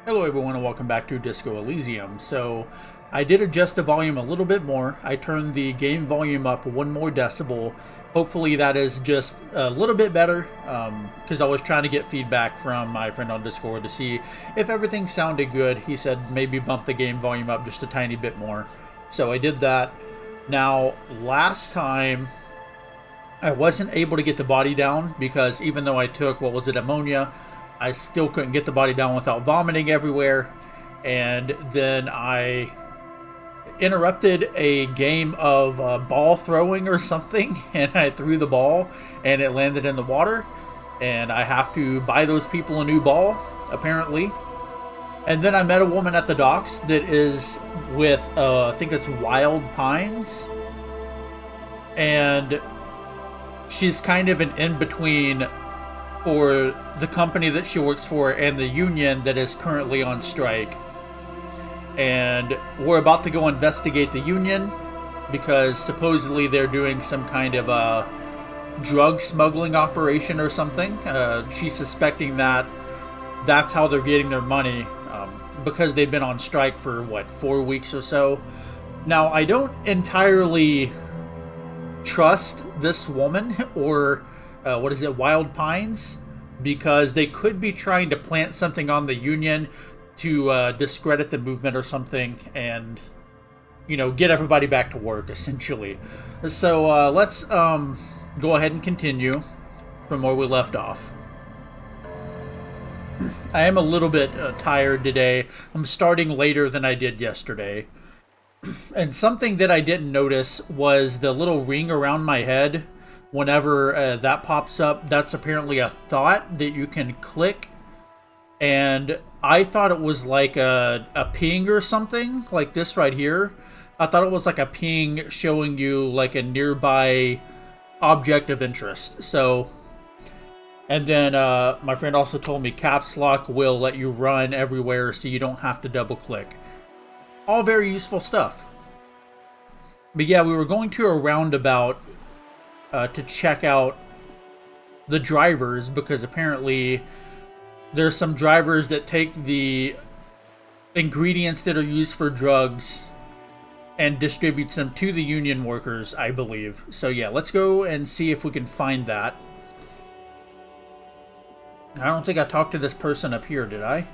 Hello everyone and welcome back to Disco Elysium. So I did adjust the volume a little bit more. I turned the game volume up 1 more decibel. Hopefully that is just a little bit better because I was trying to get feedback from my friend on Discord to see if everything sounded good. He said maybe bump the game volume up just a tiny bit more. So I did that. Now last time I wasn't able to get the body down because even though I took, what was it, ammonia, I still couldn't get the body down without vomiting everywhere. And then I interrupted a game of ball throwing or something, and I threw the ball and it landed in the water. And I have to buy those people a new ball, apparently. And then I met a woman at the docks that is with, I think it's Wild Pines. And she's kind of an in-between for the company that she works for and the union that is currently on strike. And we're about to go investigate the union because supposedly they're doing some kind of a drug smuggling operation or something. She's suspecting that that's how they're getting their money because they've been on strike for, 4 weeks or so. Now, I don't entirely trust this woman or Wild Pines, because they could be trying to plant something on the union to discredit the movement or something and, get everybody back to work, essentially. So let's go ahead and continue from where we left off. I am a little bit tired today. I'm starting later than I did yesterday. And something that I didn't notice was the little ring around my head. Whenever that pops up, that's apparently a thought that you can click. And I thought it was like a ping or something, like this right here. I thought it was like a ping showing you like a nearby object of interest. So, and then my friend also told me caps lock will let you run everywhere so you don't have to double click. All very useful stuff. But yeah, we were going to a roundabout to check out the drivers, because apparently there's some drivers that take the ingredients that are used for drugs and distributes them to the union workers, I believe. So yeah, let's go and see if we can find that. I don't think I talked to this person up here, did I?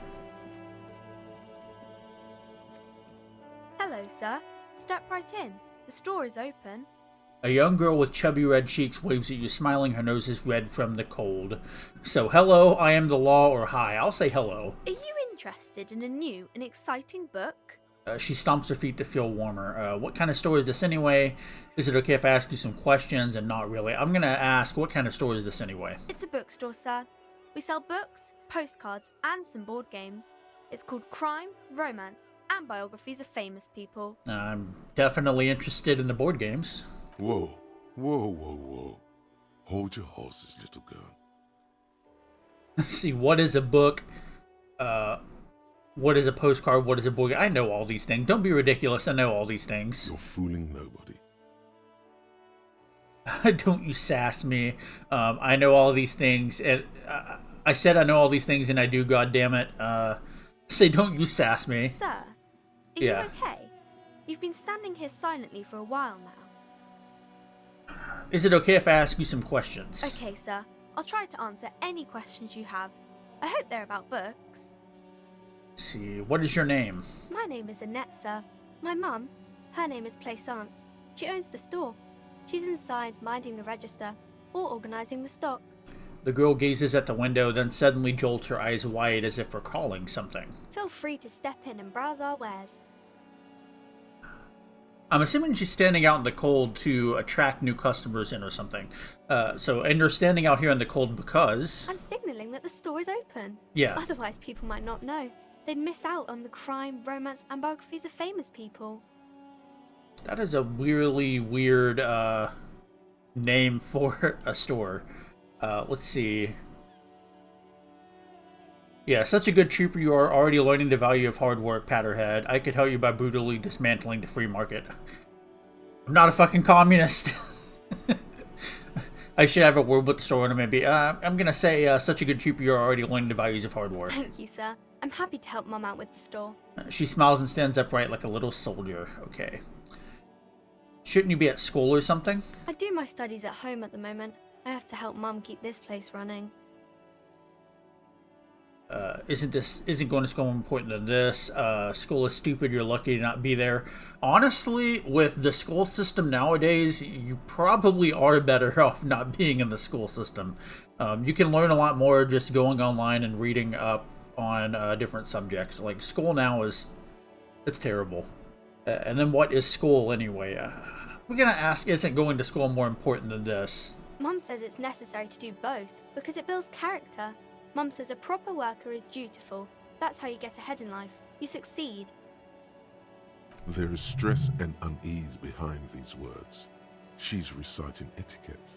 Hello, sir. Step right in. The store is open. A young girl with chubby red cheeks waves at you, smiling. Her nose is red from the cold. So, hello, I am the law, or hi. I'll say hello. Are you interested in a new and exciting book? She stomps her feet to feel warmer. What kind of store is this anyway? Is it okay if I ask you some questions? And not really. I'm going to ask, what kind of store is this anyway? It's a bookstore, sir. We sell books, postcards, and some board games. It's called Crime, Romance, and Biographies of Famous People. I'm definitely interested in the board games. Whoa, whoa, whoa, whoa. Hold your horses, little girl. Let's see, what is a book? What is a postcard? What is a board game? I know all these things. Don't be ridiculous. I know all these things. You're fooling nobody. Don't you sass me. I know all these things. And I said I know all these things, and I do, goddammit. Say, don't you sass me. Sir, are you okay? You've been standing here silently for a while now. Is it okay if I ask you some questions? Okay, sir. I'll try to answer any questions you have. I hope they're about books. Let's see, what is your name? My name is Annette, sir. My mum, her name is Plaisance. She owns the store. She's inside minding the register or organising the stock. The girl gazes at the window, then suddenly jolts her eyes wide as if recalling something. Feel free to step in and browse our wares. I'm assuming she's standing out in the cold to attract new customers in or something. And you're standing out here in the cold because... I'm signalling that the store is open. Yeah. Otherwise, people might not know. They'd miss out on the crime, romance, and biographies of famous people. That is a really weird name for a store. Let's see. Yeah, such a good trooper, you are already learning the value of hard work, Patterhead. I could help you by brutally dismantling the free market. I'm not a fucking communist. I should have a word with the store owner, maybe. I'm gonna say, such a good trooper, you're already learning the values of hard work. Thank you, sir. I'm happy to help Mum out with the store. She smiles and stands upright like a little soldier. Okay. Shouldn't you be at school or something? I do my studies at home at the moment. I have to help Mum keep this place running. Isn't going to school more important than this? School is stupid, you're lucky to not be there. Honestly, with the school system nowadays, you probably are better off not being in the school system. You can learn a lot more just going online and reading up on different subjects. Like, school now it's terrible. And then what is school anyway? We're gonna ask, isn't going to school more important than this? Mum says it's necessary to do both because it builds character. Mum says a proper worker is dutiful. That's how you get ahead in life. You succeed. There is stress and unease behind these words. She's reciting etiquette.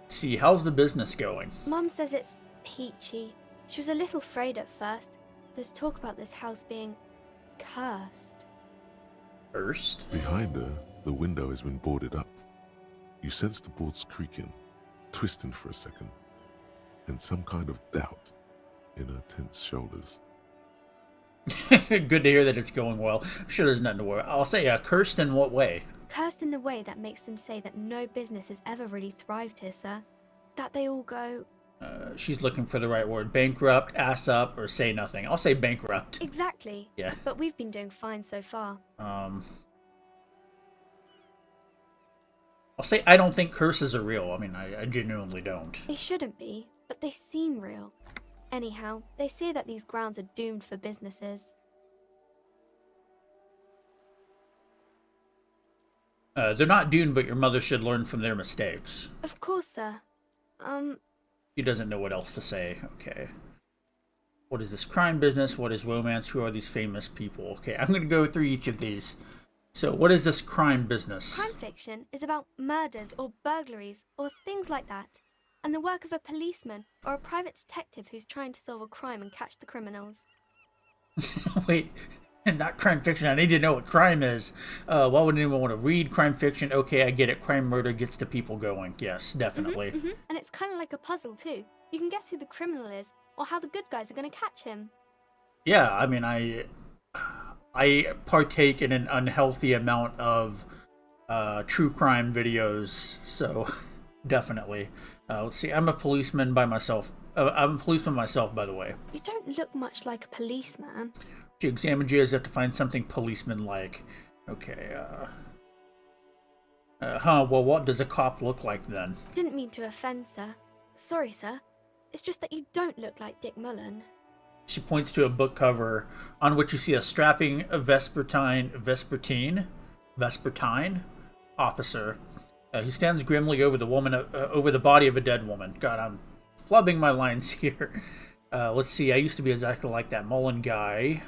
See, how's the business going? Mum says it's peachy. She was a little afraid at first. There's talk about this house being cursed. Cursed? Behind her, the window has been boarded up. You sense the boards creaking, twisting for a second, and some kind of doubt in her tense shoulders. Good to hear that it's going well. I'm sure there's nothing to worry. I'll say, cursed in what way? Cursed in the way that makes them say that no business has ever really thrived here, sir. That they all go... She's looking for the right word. Bankrupt, ass up, or say nothing. I'll say bankrupt. Exactly. Yeah. But we've been doing fine so far. I'll say I don't think curses are real. I mean, I genuinely don't. They shouldn't be, but they seem real. Anyhow, they say that these grounds are doomed for businesses. They're not doomed, but your mother should learn from their mistakes. Of course, sir. She doesn't know what else to say. Okay. What is this crime business? What is romance? Who are these famous people? Okay, I'm going to go through each of these. So, what is this crime business? Crime fiction is about murders or burglaries or things like that, and the work of a policeman or a private detective who's trying to solve a crime and catch the criminals. Wait, not crime fiction. I need to know what crime is. Why would anyone want to read crime fiction? Okay, I get it. Crime murder gets the people going. Yes, definitely. And it's kind of like a puzzle too. You can guess who the criminal is or how the good guys are going to catch him. Yeah, I mean, I partake in an unhealthy amount of true crime videos, so definitely. Let's see, I'm a policeman by myself. I'm a policeman myself, by the way. You don't look much like a policeman. She examined you as if to find something policeman-like. Okay, well, what does a cop look like then? Didn't mean to offend, sir. Sorry, sir. It's just that you don't look like Dick Mullen. She points to a book cover on which you see a strapping Vespertine officer. He stands grimly over the body of a dead woman. God, I'm flubbing my lines here. Let's see. I used to be exactly like that Mullen guy.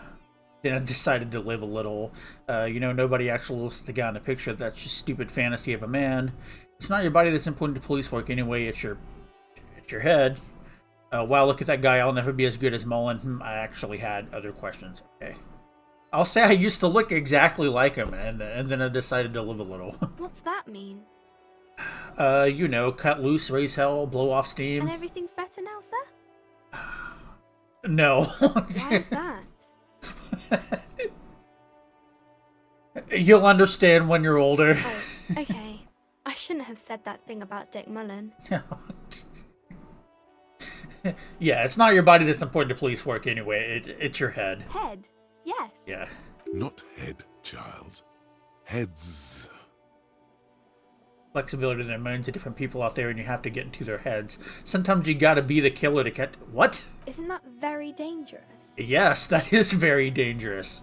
Then I decided to live a little. Nobody actually looks at the guy in the picture. That's just stupid fantasy of a man. It's not your body that's important to police work anyway. It's your head. Wow, look at that guy. I'll never be as good as Mullen. I actually had other questions. Okay. I'll say I used to look exactly like him, and then I decided to live a little. What's that mean? Cut loose, raise hell, blow off steam. And everything's better now, sir? No. Why is that? You'll understand when you're older. Oh, okay. I shouldn't have said that thing about Dick Mullen. Yeah, it's not your body that's important to police work anyway. It's your head. Head? Yes. Yeah. Not head, child. Heads. Flexibility. There are millions of different people out there, and you have to get into their heads. Sometimes you gotta be the killer to catch... What? Isn't that very dangerous? Yes, that is very dangerous.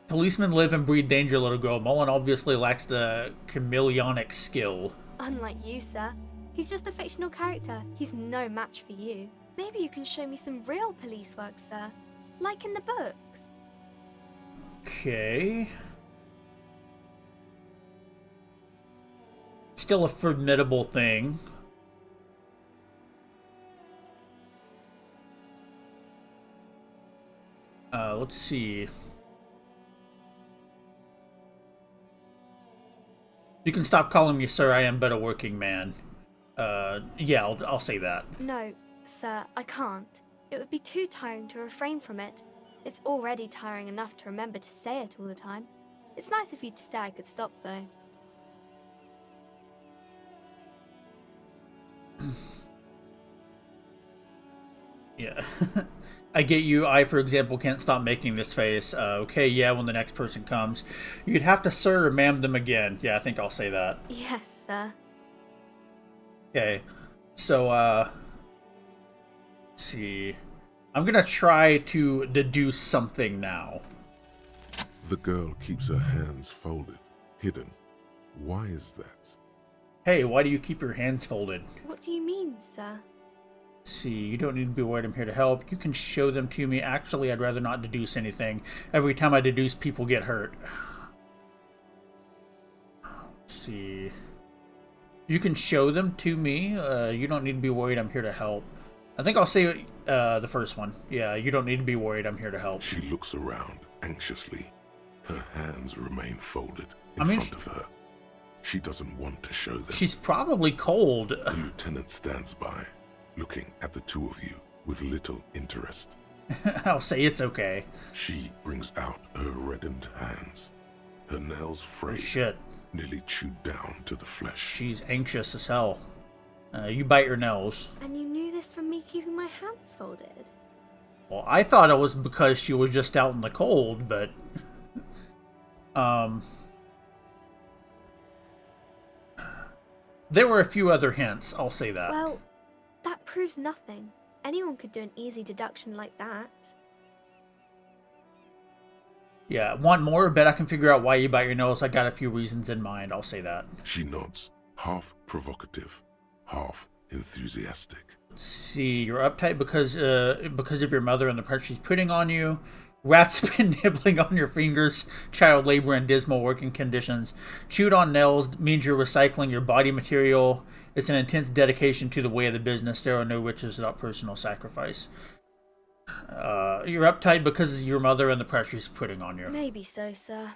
Policemen live and breathe danger, little girl. Mullen obviously lacks the chameleonic skill. Unlike you, sir. He's just a fictional character. He's no match for you. Maybe you can show me some real police work, sir. Like in the books. Okay. Still a formidable thing. Let's see. You can stop calling me sir. I am but a working man. Yeah, I'll say that. No, sir, I can't. It would be too tiring to refrain from it. It's already tiring enough to remember to say it all the time. It's nice of you to say I could stop, though. Yeah. I get you. I, for example, can't stop making this face. Okay, yeah, when the next person comes. You'd have to sir or ma'am them again. Yeah, I think I'll say that. Yes, sir. Okay. So, let's see. I'm gonna try to deduce something now. The girl keeps her hands folded, hidden. Why is that? Hey, why do you keep your hands folded? What do you mean, sir? See, you don't need to be worried. I'm here to help. You can show them to me. Actually, I'd rather not deduce anything. Every time I deduce, people get hurt. Let's see. You can show them to me. You don't need to be worried. I'm here to help. I think I'll say the first one. Yeah, you don't need to be worried. I'm here to help. She looks around anxiously. Her hands remain folded in front of her. She doesn't want to show them. She's probably cold. The lieutenant stands by, looking at the two of you with little interest. I'll say it's okay. She brings out her reddened hands, her nails frayed, Shit. nearly chewed down to the flesh. She's anxious as hell. You bite your nails. And you knew this from me keeping my hands folded? Well, I thought it was because she was just out in the cold, but... There were a few other hints, I'll say that. Well, that proves nothing. Anyone could do an easy deduction like that. Yeah, want more? Bet I can figure out why you bite your nails. I got a few reasons in mind, I'll say that. She nods, half provocative, half enthusiastic. See, you're uptight because of your mother and the pressure she's putting on you. Rats have been nibbling on your fingers. Child labor and dismal working conditions. Chewed on nails means you're recycling your body material. It's an intense dedication to the way of the business. There are no riches without personal sacrifice. You're uptight because of your mother and the pressure she's putting on you. Maybe so, sir.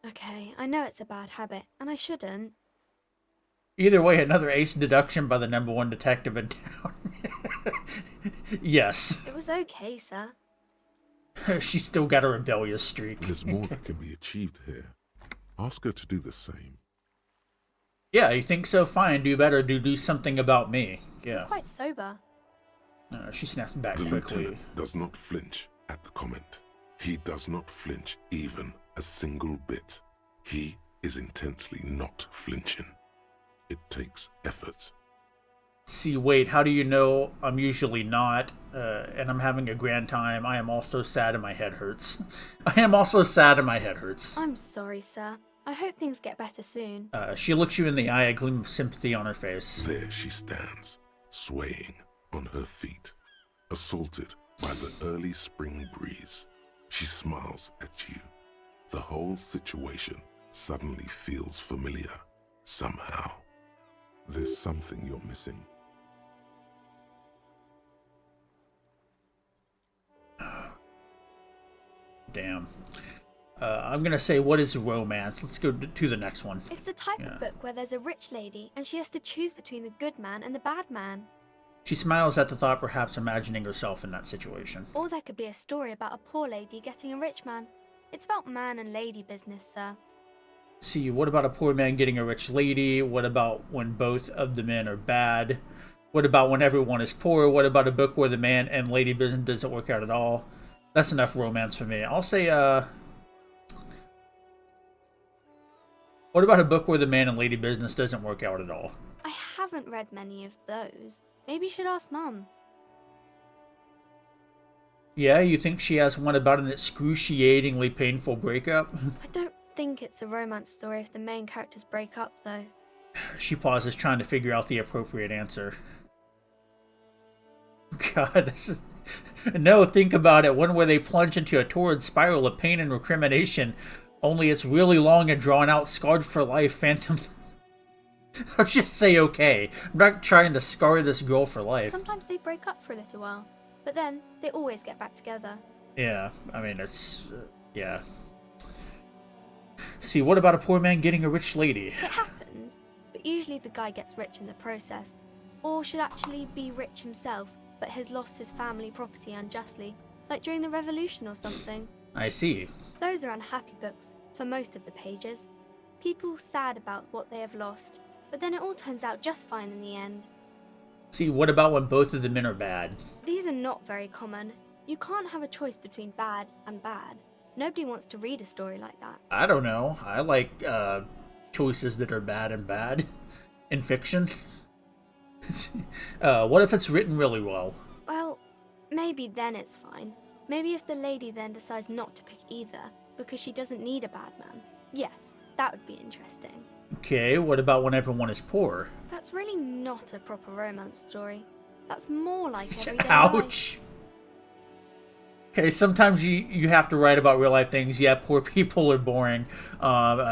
Okay, I know it's a bad habit, and I shouldn't. Either way, another ace deduction by the #1 detective in town. Yes. It was okay, sir. She's still got a rebellious streak. There's more that can be achieved here. Ask her to do the same. Yeah, you think so? Fine. Do better. Do something about me. Yeah. Quite sober. She snaps back The quickly. lieutenant does not flinch at the comment. He does not flinch even a single bit. He is intensely not flinching. It takes effort. See, wait, how do you know I'm usually not, and I'm having a grand time? I am also sad and my head hurts. I am also sad and my head hurts. I'm sorry, sir. I hope things get better soon. She looks you in the eye, a gleam of sympathy on her face. There she stands, swaying on her feet, assaulted by the early spring breeze. She smiles at you. The whole situation suddenly feels familiar, somehow. There's something you're missing. Damn. I'm gonna say, what is romance? Let's go to the next one. It's the type of book where there's a rich lady and she has to choose between the good man and the bad man. She smiles at the thought, perhaps imagining herself in that situation. Or there could be a story about a poor lady getting a rich man. It's about man and lady business, sir. See, what about a poor man getting a rich lady? What about when both of the men are bad? What about when everyone is poor? What about a book where the man and lady business doesn't work out at all? That's enough romance for me. I'll say, what about a book where the man and lady business doesn't work out at all? I haven't read many of those. Maybe you should ask Mum. Yeah, you think she has one about an excruciatingly painful breakup? I don't think it's a romance story if the main characters break up, though. She pauses, trying to figure out the appropriate answer. God, this is... No, think about it. One where they plunge into a torrid spiral of pain and recrimination. Only it's really long and drawn out, scarred for life, phantom... I'll just say okay. I'm not trying to scar this girl for life. Sometimes they break up for a little while, but then they always get back together. Yeah, I mean, it's... yeah. See, what about a poor man getting a rich lady? It happens, but usually the guy gets rich in the process. Or should actually be rich himself, but has lost his family property unjustly, like during the revolution or something. I see. Those are unhappy books, for most of the pages. People sad about what they have lost, but then it all turns out just fine in the end. See, what about when both of the men are bad? These are not very common. You can't have a choice between bad and bad. Nobody wants to read a story like that. I don't know. I like choices that are bad and bad in fiction. What if it's written really well? Well, maybe then it's fine. Maybe if the lady then decides not to pick either, because she doesn't need a bad man. Yes, that would be interesting. Okay, what about when everyone is poor? That's really not a proper romance story. That's more like everyday life. Ouch! Okay, sometimes you have to write about real life things. Yeah, poor people are boring.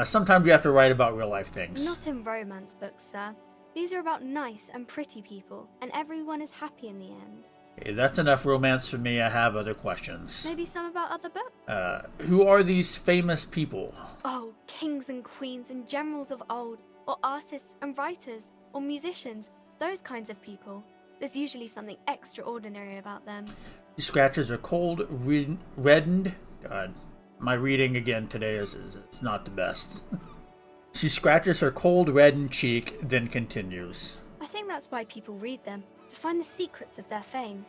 Sometimes you have to write about real life things. Not in romance books, sir. These are about nice and pretty people, and everyone is happy in the end. Okay, that's enough romance for me. I have other questions. Maybe some about other books? Who are these famous people? Oh, kings and queens and generals of old, or artists and writers, or musicians, those kinds of people. There's usually something extraordinary about them. These scratches are cold, reddened. God, my reading again today is not the best. She scratches her cold, reddened cheek, then continues. I think that's why people read them, to find the secrets of their fame.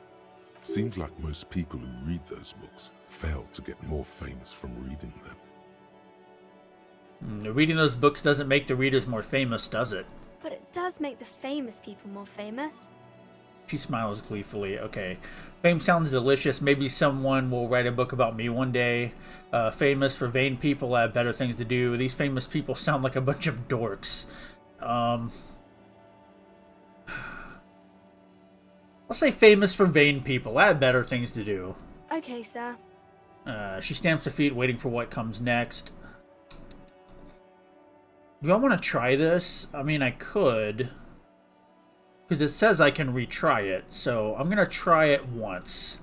Seems like most people who read those books fail to get more famous from reading them. Reading those books doesn't make the readers more famous, does it? But it does make the famous people more famous. She smiles gleefully. Okay. Fame sounds delicious. Maybe someone will write a book about me one day. Famous for vain people. I have better things to do. These famous people sound like a bunch of dorks. I'll say famous for vain people. I have better things to do. Okay, sir. She stamps her feet, waiting for what comes next. Do I want to try this? I mean, I could. Because it says I can retry it, so I'm going to try it once.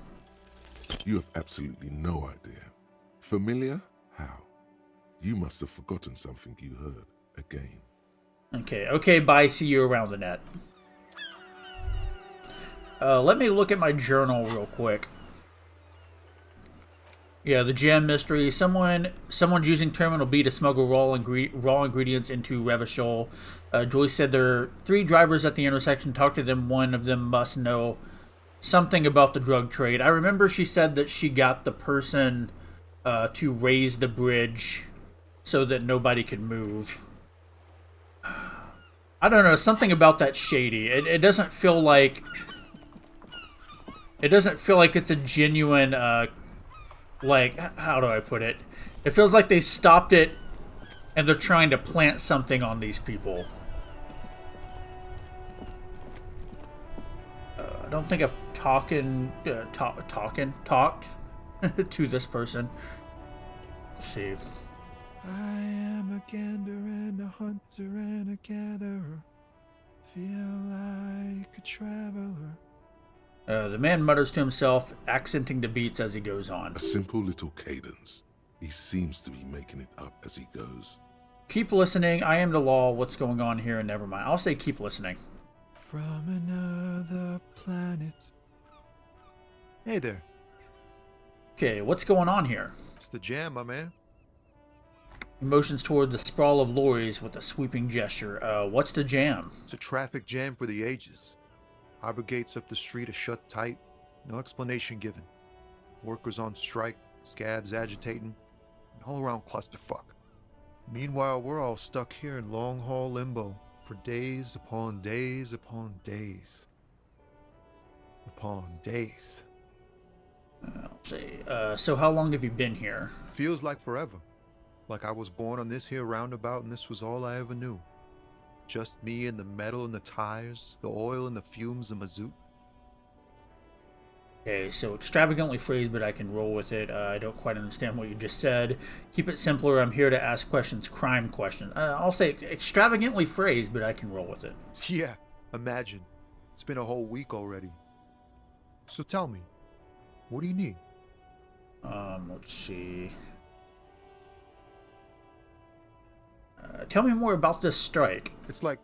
You have absolutely no idea. Familiar? How? You must have forgotten something you heard again. Okay, bye. See you around the net. Let me look at my journal real quick. Yeah, the gem mystery. Someone's using Terminal B to smuggle raw ingredients into Revachol. Joyce said there are 3 drivers at the intersection. Talk to them. One of them must know something about the drug trade. I remember she said that she got the person to raise the bridge so that nobody could move. I don't know. Something about that shady. It doesn't feel like... It doesn't feel like it's a genuine... like, how do I put it? It feels like they stopped it and they're trying to plant something on these people. I don't think I've talked to this person. Let's see. I am a gander and a hunter and a gatherer. Feel like a traveler. The man mutters to himself, accenting the beats as he goes on. A simple little cadence. He seems to be making it up as he goes. Keep listening. I am the law. What's going on here? And never mind. I'll say keep listening. From another planet. Hey there. Okay, what's going on here? It's the jam, my man. He motions toward the sprawl of lorries with a sweeping gesture. What's the jam? It's a traffic jam for the ages. Harbor gates up the street are shut tight. No explanation given. Workers on strike, scabs agitating, an all-around clusterfuck. Meanwhile, we're all stuck here in long-haul limbo for days upon days upon days. Upon days. I'll say, so how long have you been here? Feels like forever. Like I was born on this here roundabout and this was all I ever knew. Just me and the metal and the tires, the oil and the fumes of mazout. Okay, so extravagantly phrased, but I can roll with it. I don't quite understand what you just said. Keep it simpler. I'm here to ask questions, crime questions. I'll say extravagantly phrased, but I can roll with it. Yeah, imagine. It's been a whole week already. So tell me, what do you need? Let's see. Tell me more about this strike. It's like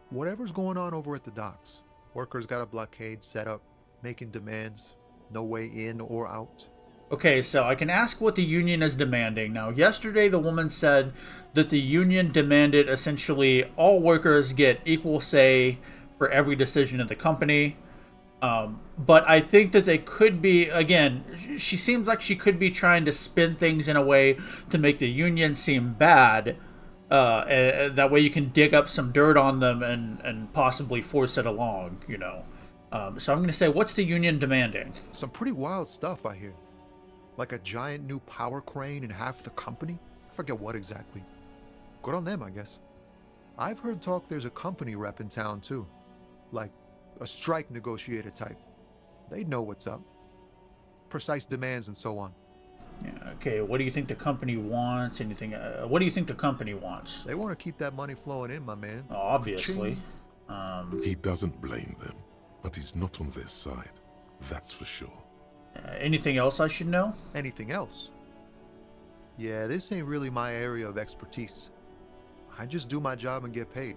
whatever's going on over at the docks. Workers got a blockade set up. making demands, no way in or out. Okay, so I can ask what the union is demanding. Now, yesterday the woman said that the union demanded essentially all workers get equal say for every decision of the company. But I think that they could be, again, she seems like she could be trying to spin things in a way to make the union seem bad. And that way you can dig up some dirt on them and possibly force it along, you know. So I'm going to say, what's the union demanding? Some pretty wild stuff, I hear. Like a giant new power crane in half the company? I forget what exactly. Good on them, I guess. I've heard talk there's a company rep in town, too. Like a strike negotiator type. They'd know what's up. Precise demands and so on. Yeah, okay, what do you think the company wants? Anything? What do you think the company wants? They want to keep that money flowing in, my man. Obviously. He doesn't blame them, but he's not on their side. That's for sure. Anything else I should know? Anything else? Yeah, this ain't really my area of expertise. I just do my job and get paid.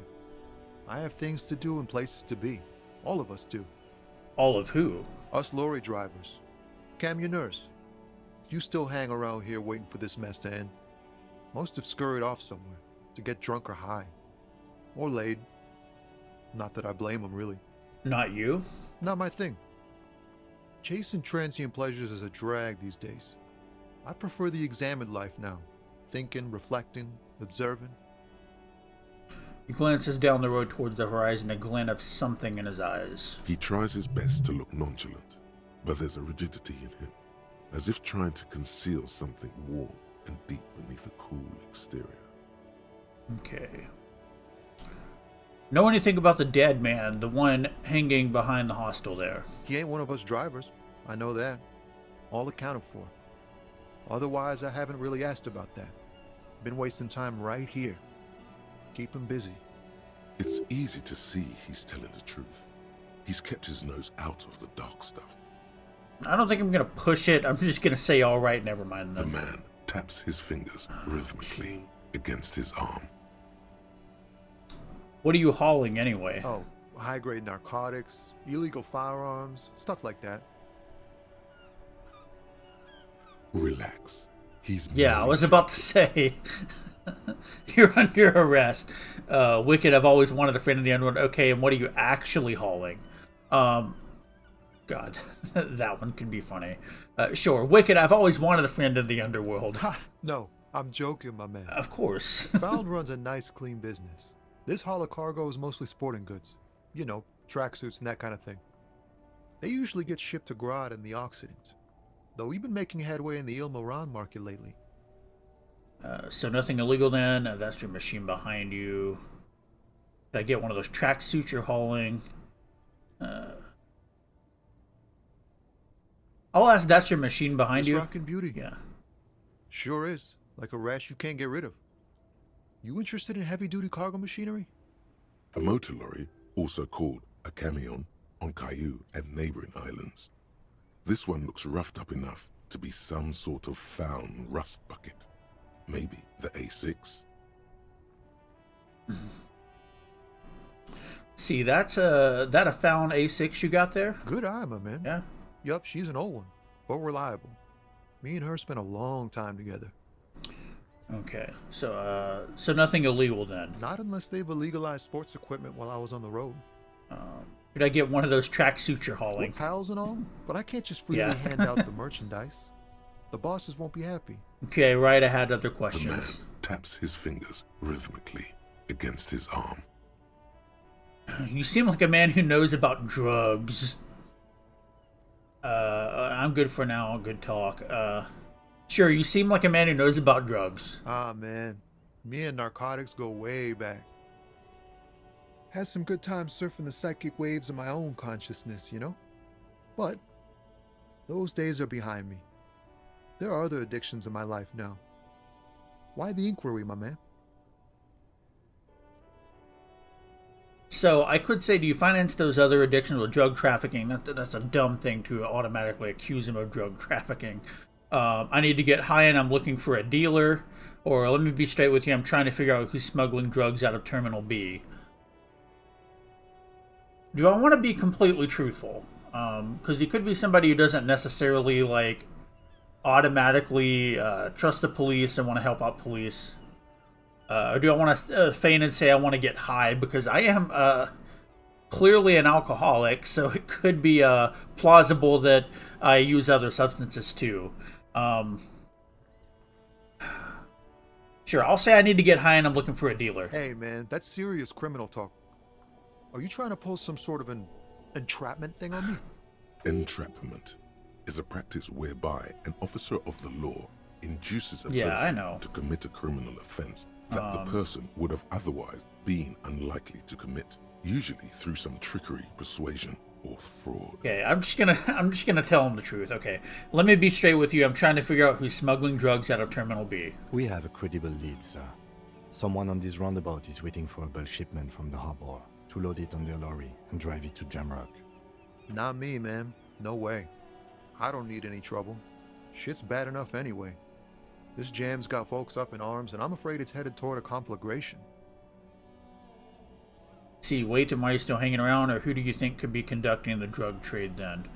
I have things to do and places to be. All of us do. All of who? Us lorry drivers. Camionneurs. You still hang around here waiting for this mess to end. Most have scurried off somewhere to get drunk or high. Or laid. Not that I blame them, really. Not you? Not my thing. Chasing transient pleasures is a drag these days. I prefer the examined life now. Thinking, reflecting, observing. He glances down the road towards the horizon, a glint of something in his eyes. He tries his best to look nonchalant, but there's a rigidity in him, as if trying to conceal something warm and deep beneath a cool exterior. Okay. Know anything about the dead man, the one hanging behind the hostel there? He ain't one of us drivers. I know that. All accounted for. Otherwise, I haven't really asked about that. Been wasting time right here. Keep him busy. It's easy to see he's telling the truth. He's kept his nose out of the dark stuff. I don't think I'm going to push it. I'm just going to say, all right, never mind The then. man taps his fingers rhythmically against his arm. What are you hauling anyway? Oh, high-grade narcotics, illegal firearms, stuff like that. Relax. He's Yeah, I merely was about to say, you're under arrest. Wicked, I've always wanted a friend in the underworld. Okay, and what are you actually hauling? God, that one could be funny. Sure, Wicked, I've always wanted a friend in the underworld. Ha! No, I'm joking, my man. Of course. Found runs a nice, clean business. This haul of cargo is mostly sporting goods. You know, tracksuits and that kind of thing. They usually get shipped to Garte and the Occident. Though we've been making headway in the Il-Moran market lately. So nothing illegal then. That's your machine behind you. Did I get one of those tracksuits you're hauling? I'll ask, that's your machine behind This you? rockin' beauty. Yeah. Sure is. Like a rash you can't get rid of. You interested in heavy-duty cargo machinery? a motor lorry, also called a camion, on Caillou and neighboring islands. This one looks roughed up enough to be some sort of found rust bucket. Maybe the A6? See, that's that a found A6 you got there? Good eye, my man. Yeah. Yup, she's an old one, but reliable. Me and her spent a long time together. Okay. So nothing illegal then. Not unless they've illegalized sports equipment while I was on the road. Did I get one of those tracksuits you're hauling? With pals and all, but I can't just freely Yeah. hand out the merchandise. The bosses won't be happy. Okay, right. I had other The man questions. taps his fingers rhythmically against his arm. You seem like a man who knows about drugs. I'm good for now. Good talk. Sure, you seem like a man who knows about drugs. Ah, man. Me and narcotics go way back. Had some good times surfing the psychic waves of my own consciousness, you know? But those days are behind me. There are other addictions in my life now. Why the inquiry, my man? So I could say, do you finance those other addictions with drug trafficking? That's a dumb thing to automatically accuse him of drug trafficking. I need to get high and I'm looking for a dealer. Or let me be straight with you, I'm trying to figure out who's smuggling drugs out of Terminal B. Do I want to be completely truthful? Because he could be somebody who doesn't necessarily like automatically trust the police and want to help out police. Or do I want to feign and say I want to get high because I am clearly an alcoholic, so it could be plausible that I use other substances too. Sure, I'll say I need to get high and I'm looking for a dealer. Hey, man, that's serious criminal talk. Are you trying to pull some sort of an entrapment thing on me? Entrapment is a practice whereby an officer of the law induces a I person know. to commit a criminal offense that the person would have otherwise been unlikely to commit, usually through some trickery, persuasion, or fraud. Okay, I'm just gonna tell him the truth. Okay, let me be straight with you. I'm trying to figure out who's smuggling drugs out of Terminal B. We have a credible lead, sir. Someone on this roundabout is waiting for a bulk shipment from the harbor to load it on their lorry and drive it to Jamrock. Not me, man. No way. I don't need any trouble. Shit's bad enough anyway. This jam's got folks up in arms, and I'm afraid it's headed toward a conflagration. See, wait, and why are you still hanging around, or who do you think could be conducting the drug trade then?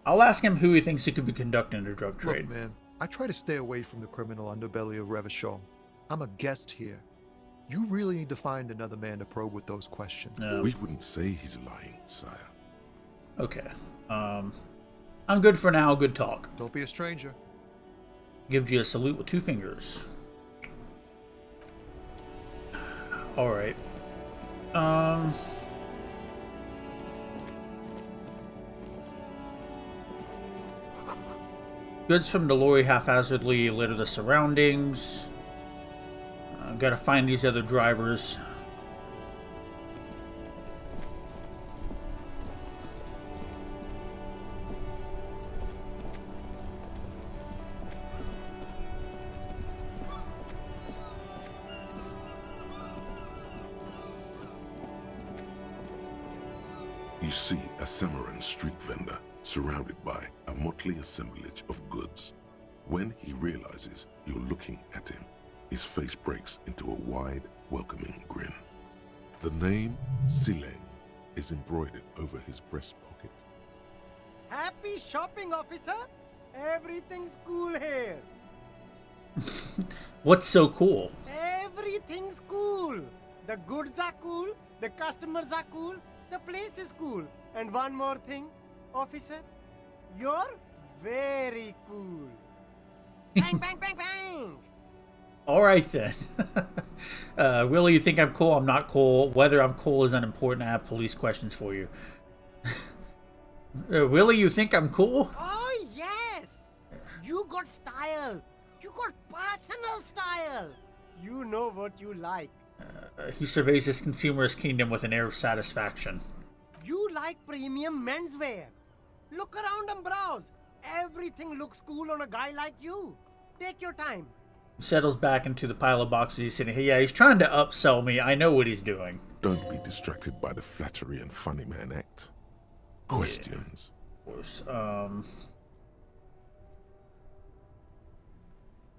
I'll ask him who he thinks he could be conducting the drug trade. Look, man, I try to stay away from the criminal underbelly of Revachol. I'm a guest here. You really need to find another man to probe with those questions. No. We wouldn't say he's lying, sire. Okay. I'm good for now. Good talk. Don't be a stranger. Gives you a salute with 2 fingers. Alright. Goods from the lorry haphazardly litter the surroundings. Gotta find these other drivers. You see a Samaran street vendor surrounded by a motley assemblage of goods. When he realizes you're looking at him, his face breaks into a wide, welcoming grin. The name Sileng is embroidered over his breast pocket. Happy shopping, officer! Everything's cool here. What's so cool? Everything's cool. The goods are cool, the customers are cool, the place is cool. And one more thing, officer, you're very cool. Bang, bang, bang, bang! Alright then. Really, you think I'm cool? I'm not cool. Whether I'm cool is unimportant. I have police questions for you. Really, you think I'm cool? Oh, yes! You got style. You got personal style. You know what you like. He surveys his consumer's kingdom with an air of satisfaction. You like premium menswear. Look around and browse. Everything looks cool on a guy like you. Take your time. He settles back into the pile of boxes he's sitting here. Yeah, he's trying to upsell me. I know what he's doing. Don't be distracted by the flattery and funny man act. Questions. Of course.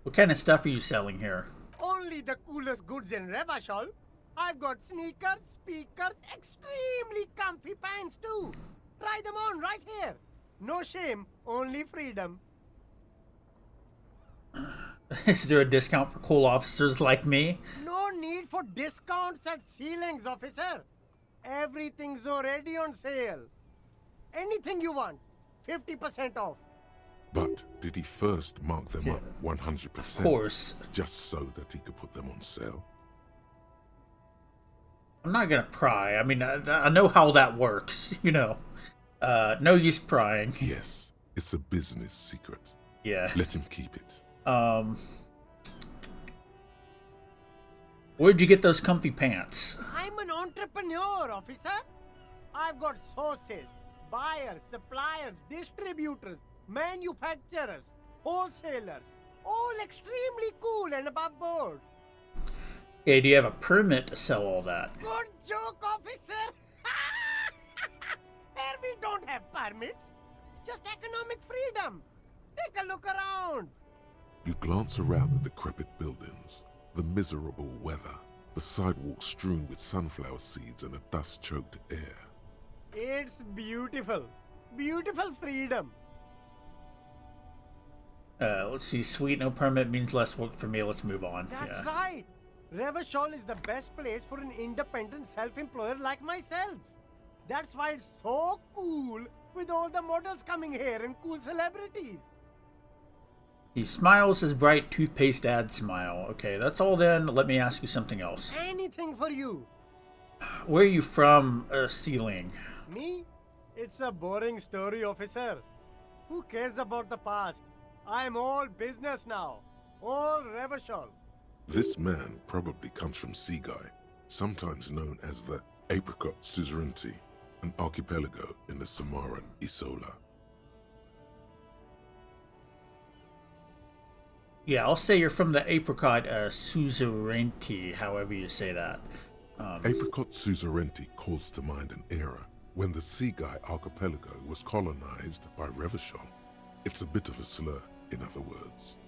What kind of stuff are you selling here? Only the coolest goods in Revachol. I've got sneakers, speakers, extremely comfy pants too. Try them on right here. No shame, only freedom. Is there a discount for cool officers like me? No need for discounts at ceilings, officer. Everything's already on sale. Anything you want, 50% off. But did he first mark them up 100%? Of course. Just so that he could put them on sale? I'm not gonna pry. I mean, I know how that works, you know. No use prying. Yes, it's a business secret. Yeah. Let him keep it. Where'd you get those comfy pants? I'm an entrepreneur, officer. I've got sources, buyers, suppliers, distributors, manufacturers, wholesalers, all extremely cool and above board. Hey, do you have a permit to sell all that? Good joke, officer. Here we don't have permits, just economic freedom. Take a look around. You glance around the decrepit buildings, the miserable weather, the sidewalks strewn with sunflower seeds and a dust-choked air. It's beautiful. Beautiful freedom. Let's see. Sweet, no permit means less work for me. Let's move on. That's Yeah. right. Revachol is the best place for an independent self-employer like myself. That's why it's so cool with all the models coming here and cool celebrities. He smiles his bright toothpaste ad smile. Okay, that's all then. Let me ask you something else. Anything for you. Where are you from, Stealing? Me? It's a boring story, officer. Who cares about the past? I'm all business now. All Revachol. This man probably comes from Seaguy, sometimes known as the Apricot Suzerainty, an archipelago in the Samaran Isola. Yeah, I'll say you're from the Apricot Suzerainty, however you say that. Apricot Suzerainty calls to mind an era when the Seaguy archipelago was colonized by Revachol. It's a bit of a slur, in other words.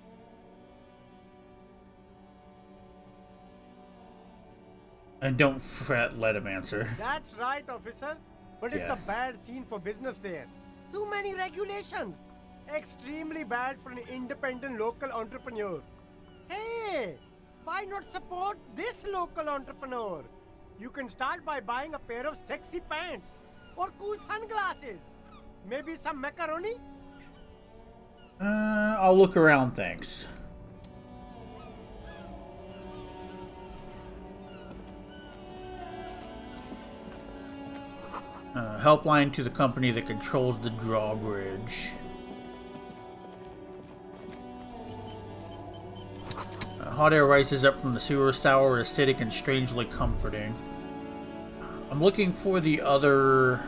And don't fret, let him answer. That's right, officer. But it's Yeah. a bad scene for business there. Too many regulations. Extremely bad for an independent local entrepreneur. Hey, why not support this local entrepreneur? You can start by buying a pair of sexy pants or cool sunglasses. Maybe some macaroni? I'll look around, thanks. Helpline to the company that controls the drawbridge. Hot air rises up from the sewer sour, acidic, and strangely comforting. I'm looking for the other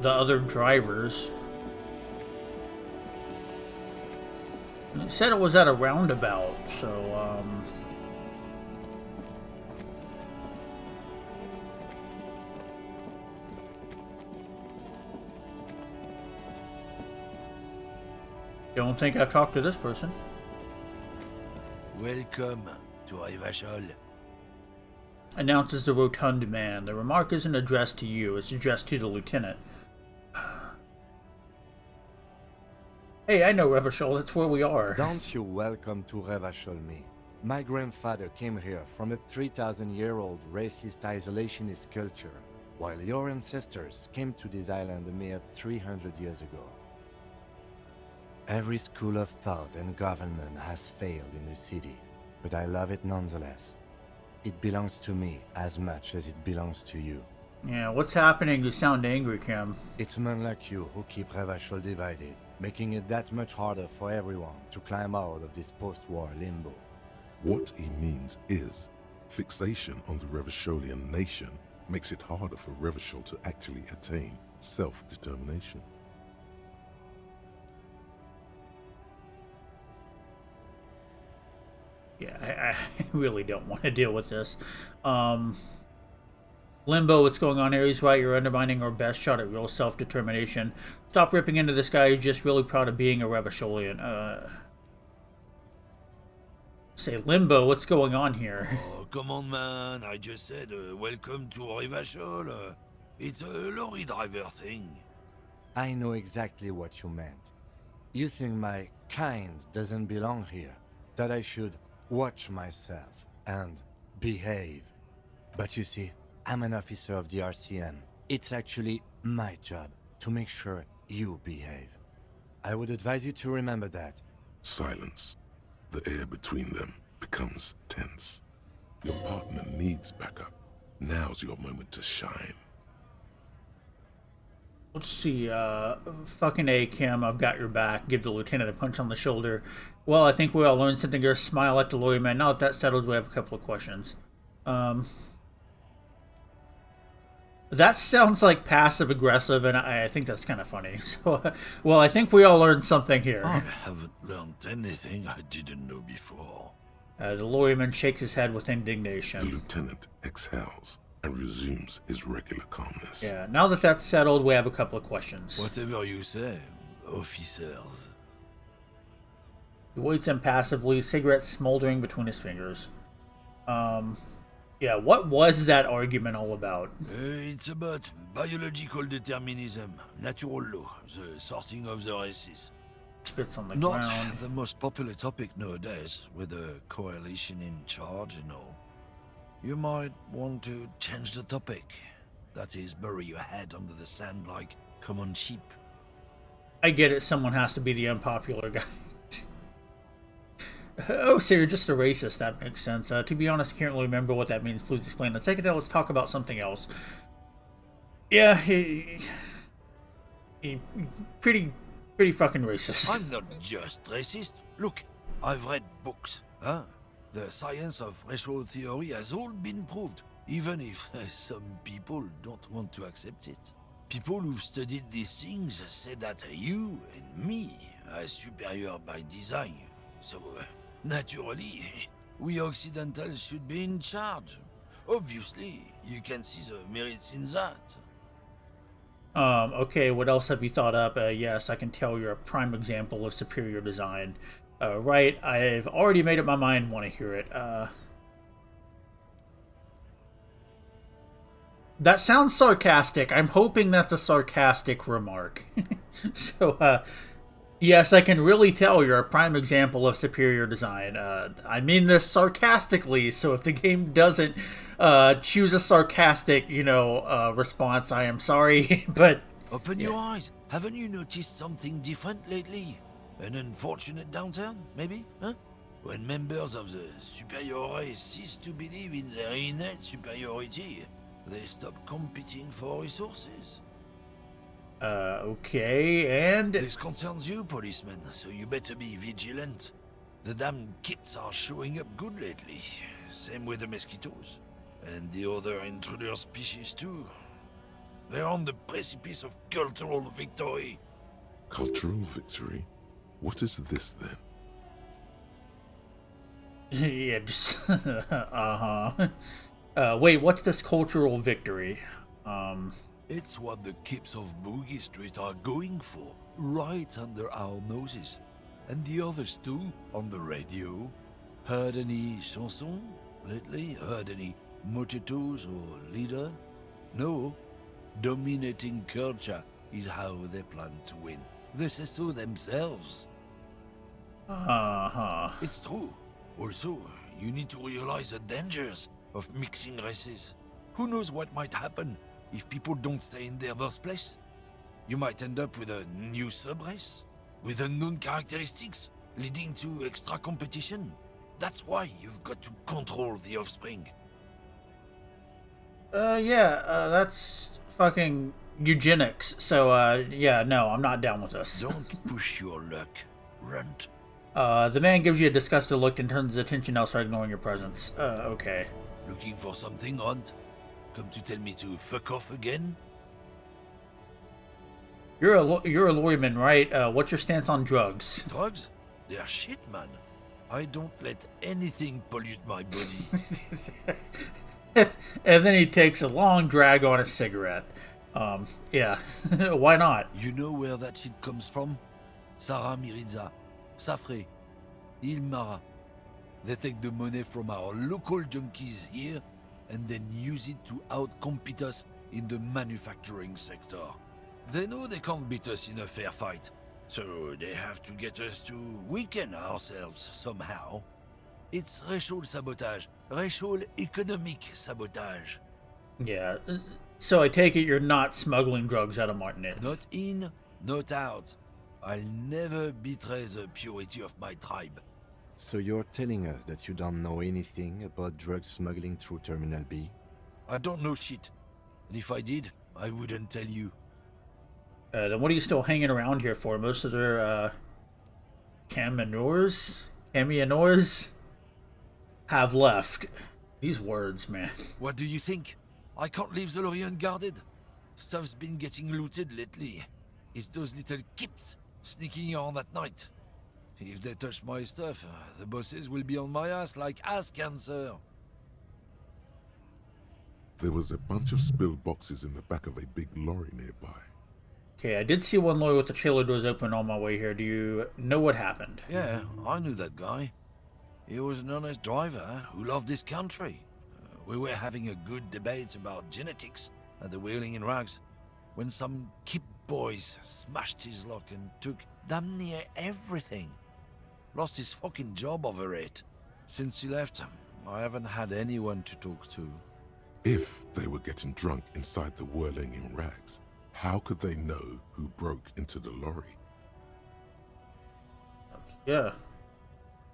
drivers. It said it was at a roundabout, so don't think I've talked to this person. Welcome to Revachol. Announces the rotund man. The remark isn't addressed to you, it's addressed to the lieutenant. Hey, I know Revachol, that's where we are. Don't you welcome to Revachol me. My grandfather came here from a 3,000-year-old racist isolationist culture, while your ancestors came to this island a mere 300 years ago. Every school of thought and government has failed in the city, but I love it nonetheless. It belongs to me as much as it belongs to you. Yeah, what's happening? You sound angry, Kim. It's men like you who keep Revachol divided, making it that much harder for everyone to climb out of this post-war limbo. What he means is, fixation on the Revacholian nation makes it harder for Revachol to actually attain self-determination. Yeah, I really don't want to deal with this. Limbo, what's going on here? He's right, you're undermining our best shot at real self-determination. Stop ripping into this guy who's just really proud of being a Revacholian. Say, Limbo, what's going on here? Oh, come on, man. I just said welcome to Revachol. It's a lorry driver thing. I know exactly what you meant. You think my kind doesn't belong here, that I should watch myself and behave. But you see, I'm an officer of the RCN. It's actually my job to make sure you behave. I would advise you to remember that. Silence. The air between them becomes tense. Your partner needs backup. Now's your moment to shine. Let's see, fucking A, Kim, I've got your back. Give the lieutenant a punch on the shoulder. Well, I think we all learned something here. Smile at the lawyer man. Now that that's settled, we have a couple of questions. That sounds like passive-aggressive, and I think that's kind of funny. So, well, I think we all learned something here. I haven't learned anything I didn't know before. The lawyerman shakes his head with The indignation. lieutenant exhales and resumes his regular calmness. Yeah, now that that's settled, we have a couple of questions. Whatever you say, officers. He waits impassively, cigarette smoldering between his fingers. Yeah, what was that argument all about? It's about biological determinism, natural law, the sorting of the races. Spits on the Not ground. the most popular topic nowadays, with the coalition in charge and all. You might want to change the topic. That is, bury your head under the sand like common sheep. I get it, someone has to be the unpopular guy. Oh, so you're just a racist. That makes sense. To be honest, I can't really remember what that means. Please explain. Let's take it. Let's talk about something else. Yeah, he pretty fucking racist. I'm not just racist. Look, I've read books. Huh? The science of racial theory has all been proved, even if some people don't want to accept it. People who've studied these things say that you and me are superior by design. So, naturally, we Occidentals should be in charge. Obviously, you can see the merits in that. Okay, what else have you thought up? Yes, I can tell you're a prime example of superior design. Right, I've already made up my mind, want to hear it. That sounds sarcastic. I'm hoping that's a sarcastic remark. So, yes, I can really tell you're a prime example of superior design. I mean this sarcastically, so if the game doesn't choose a sarcastic, response, I am sorry, but... Open your eyes. Haven't you noticed something different lately? An unfortunate downturn, maybe? Huh? When members of the superior race cease to believe in their innate superiority, they stop competing for resources. Okay, and... This concerns you, policeman, so you better be vigilant. The damn kips are showing up good lately. Same with the mosquitoes. And the other intruder species too. They're on the precipice of cultural victory. Cultural victory? What is this then? Yeah, just... uh-huh. Wait, what's this cultural victory? It's what the kips of Boogie Street are going for, right under our noses. And the others too, on the radio. Heard any chansons lately? Heard any motetos or leader? No. Dominating culture is how they plan to win. They say so themselves. Uh-huh. It's true. Also, you need to realize the dangers of mixing races. Who knows what might happen if people don't stay in their birthplace? You might end up with a new sub-race, with unknown characteristics, leading to extra competition. That's why you've got to control the offspring. That's fucking eugenics. So, yeah, no, I'm not down with this. Don't push your luck, runt. The man gives you a disgusted look and turns his attention elsewhere, ignoring your presence. Okay. Looking for something, runt? Come to tell me to fuck off again? You're a lawyer, right? What's your stance on drugs? Drugs? They're shit, man. I don't let anything pollute my body. And then he takes a long drag on a cigarette. Yeah. Why not? You know where that shit comes from? Sarah Miriza, Safre, Ilmara. They take the money from our local junkies here and then use it to outcompete us in the manufacturing sector. They know they can't beat us in a fair fight, so they have to get us to weaken ourselves somehow. It's racial sabotage, racial economic sabotage. Yeah. So I take it you're not smuggling drugs out of Martinet. Not in, not out. I'll never betray the purity of my tribe. So you're telling us that you don't know anything about drug smuggling through Terminal B? I don't know shit. And if I did, I wouldn't tell you. Then what are you still hanging around here for? Most of their, camioners have left. These words, man. What do you think? I can't leave the Lorry unguarded. Stuff's been getting looted lately. It's those little kips sneaking on at night. If they touch my stuff, the bosses will be on my ass like ass cancer. There was a bunch of spilled boxes in the back of a big lorry nearby. Okay, I did see one lorry with the trailer doors open on my way here. Do you know what happened? Yeah, I knew that guy. He was an honest driver who loved his country. we were having a good debate about genetics at the Wheeling in Rags, when some kip boys smashed his lock and took damn near everything. Lost his fucking job over it. Since he left, I haven't had anyone to talk to. If they were getting drunk inside the whirling in rags, how could they know who broke into the lorry? Yeah.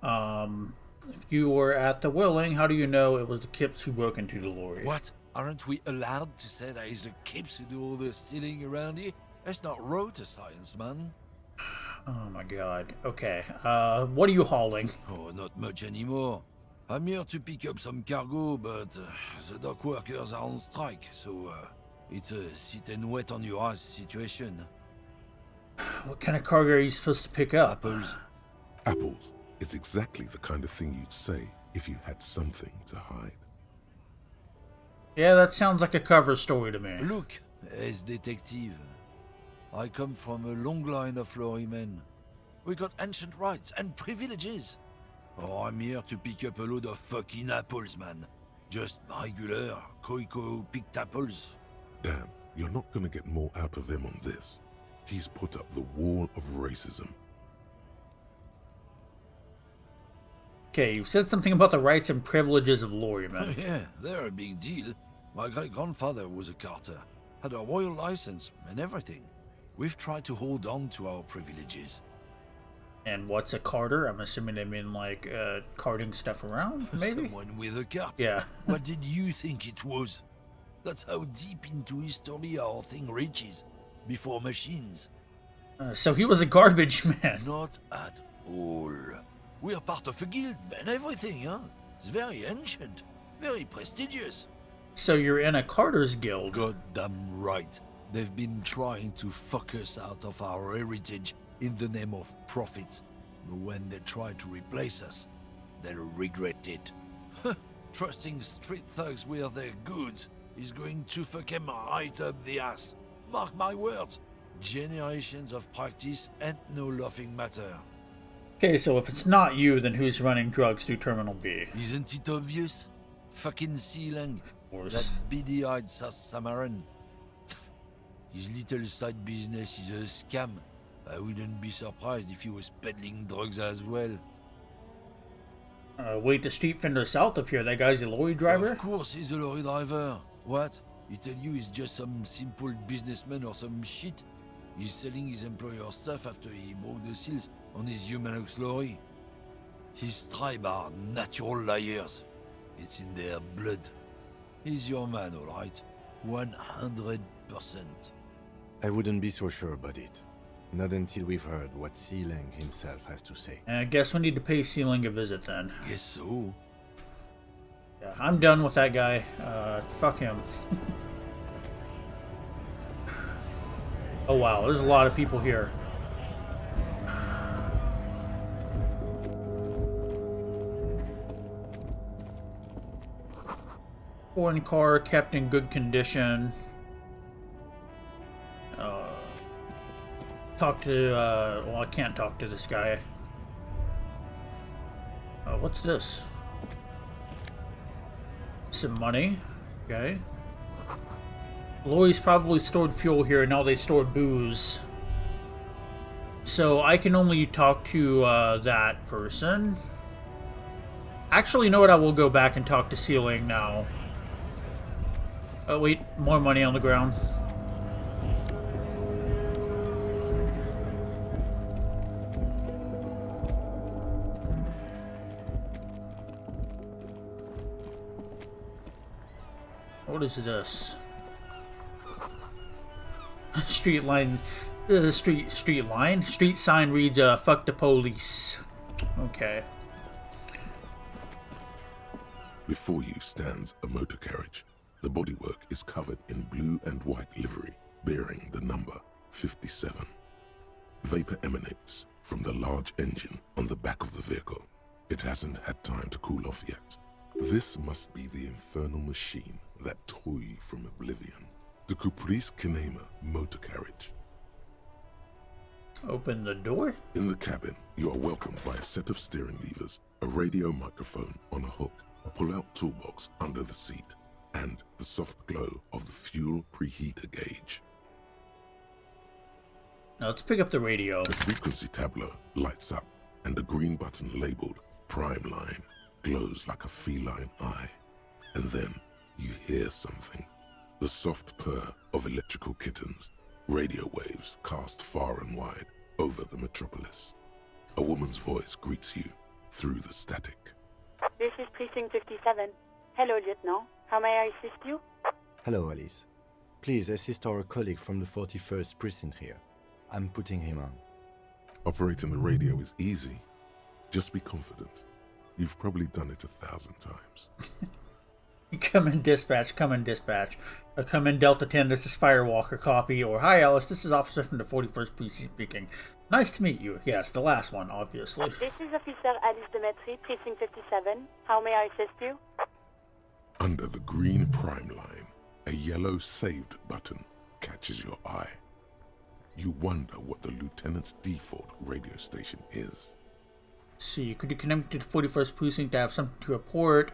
If you were at the Willing, how do you know it was the Kips who broke into the lorry? What? Aren't we allowed to say that it's the Kips who do all the stealing around here? That's not rotor science, man. Oh my god. Okay. What are you hauling? Oh, not much anymore. I'm here to pick up some cargo, but the dock workers are on strike, so it's a sit and wait on your ass situation. What kind of cargo are you supposed to pick up? Apples. Apples is exactly the kind of thing you'd say if you had something to hide. Yeah, that sounds like a cover story to me. Look, as detective, I come from a long line of Lorry men. We got ancient rights and privileges. Oh, I'm here to pick up a load of fucking apples, man. Just regular, Koiko-picked apples. Damn, you're not gonna get more out of him on this. He's put up the wall of racism. Okay, you said something about the rights and privileges of Oh lorrymen. yeah, they're a big deal. My great-grandfather was a carter, had a royal license and everything. We've tried to hold on to our privileges. And what's a carter? I'm assuming they mean like carting stuff around, maybe? Someone with a cart. Yeah. What did you think it was? That's how deep into history our thing reaches. Before machines. So he was a garbage man. Not at all. We are part of a guild and everything, huh? It's very ancient, very prestigious. So you're in a carter's guild. Goddamn right. They've been trying to fuck us out of our heritage in the name of profit. But when they try to replace us, they'll regret it. Trusting street thugs with their goods is going to fuck them right up the ass. Mark my words. Generations of practice ain't no laughing matter. Okay, so if it's not you, then who's running drugs through Terminal B? Isn't it obvious? Fucking Sealang. course. That beady-eyed South Samaran. His little side business is a scam. I wouldn't be surprised if he was peddling drugs as well. Wait, the street vendor south of here, that guy's a lorry driver? Of course he's a lorry driver. What? He tell you he's just some simple businessman or some shit? He's selling his employer stuff after he broke the seals on his Humanox lorry. His tribe are natural liars. It's in their blood. He's your man, alright? 100%. I wouldn't be so sure about it. Not until we've heard what Sealang himself has to say. And I guess we need to pay Sealing a visit then. Guess so. Yeah, I'm done with that guy. Fuck him. Oh wow, there's a lot of people here. Foreign car kept in good condition. Talk to, well, I can't talk to this guy. What's this? Some money. Okay. Lorry's probably stored fuel here, and now they stored booze. So I can only talk to that person. Actually, you know what? I will go back and talk to Sealing now. Oh wait, more money on the ground. What is this? Street line, street sign reads, fuck the police. Okay. Before you stands a motor carriage. The bodywork is covered in blue and white livery, bearing the number 57. Vapor emanates from the large engine on the back of the vehicle. It hasn't had time to cool off yet. This must be the infernal machine that tore you from oblivion. The Caprice Kinema motor carriage. Open the door? In the cabin, you are welcomed by a set of steering levers, a radio microphone on a hook, a pull-out toolbox under the seat, and the soft glow of the fuel preheater gauge. Now let's pick up the radio. The frequency tableau lights up, and a green button labeled Prime Line glows like a feline eye. And then you hear something. The soft purr of electrical kittens, radio waves cast far and wide over the metropolis. A woman's voice greets you through the static. This is Precinct 57. Hello, Lieutenant. How may I assist you? Hello, Alice. Please assist our colleague from the 41st precinct here. I'm putting him on. Operating the radio is easy. Just be confident. You've probably done it 1,000 times. Come in dispatch, come in dispatch. Come in Delta 10, this is Firewalker, copy. Or, hi Alice, this is Officer from the 41st Precinct speaking. Nice to meet you. Yes, the last one, obviously. This is Officer Alice Demetri, Precinct 57. How may I assist you? Under the green Prime Line, a yellow saved button catches your eye. You wonder what the lieutenant's default radio station is. See, could you connect me to the 41st Precinct to have something to report?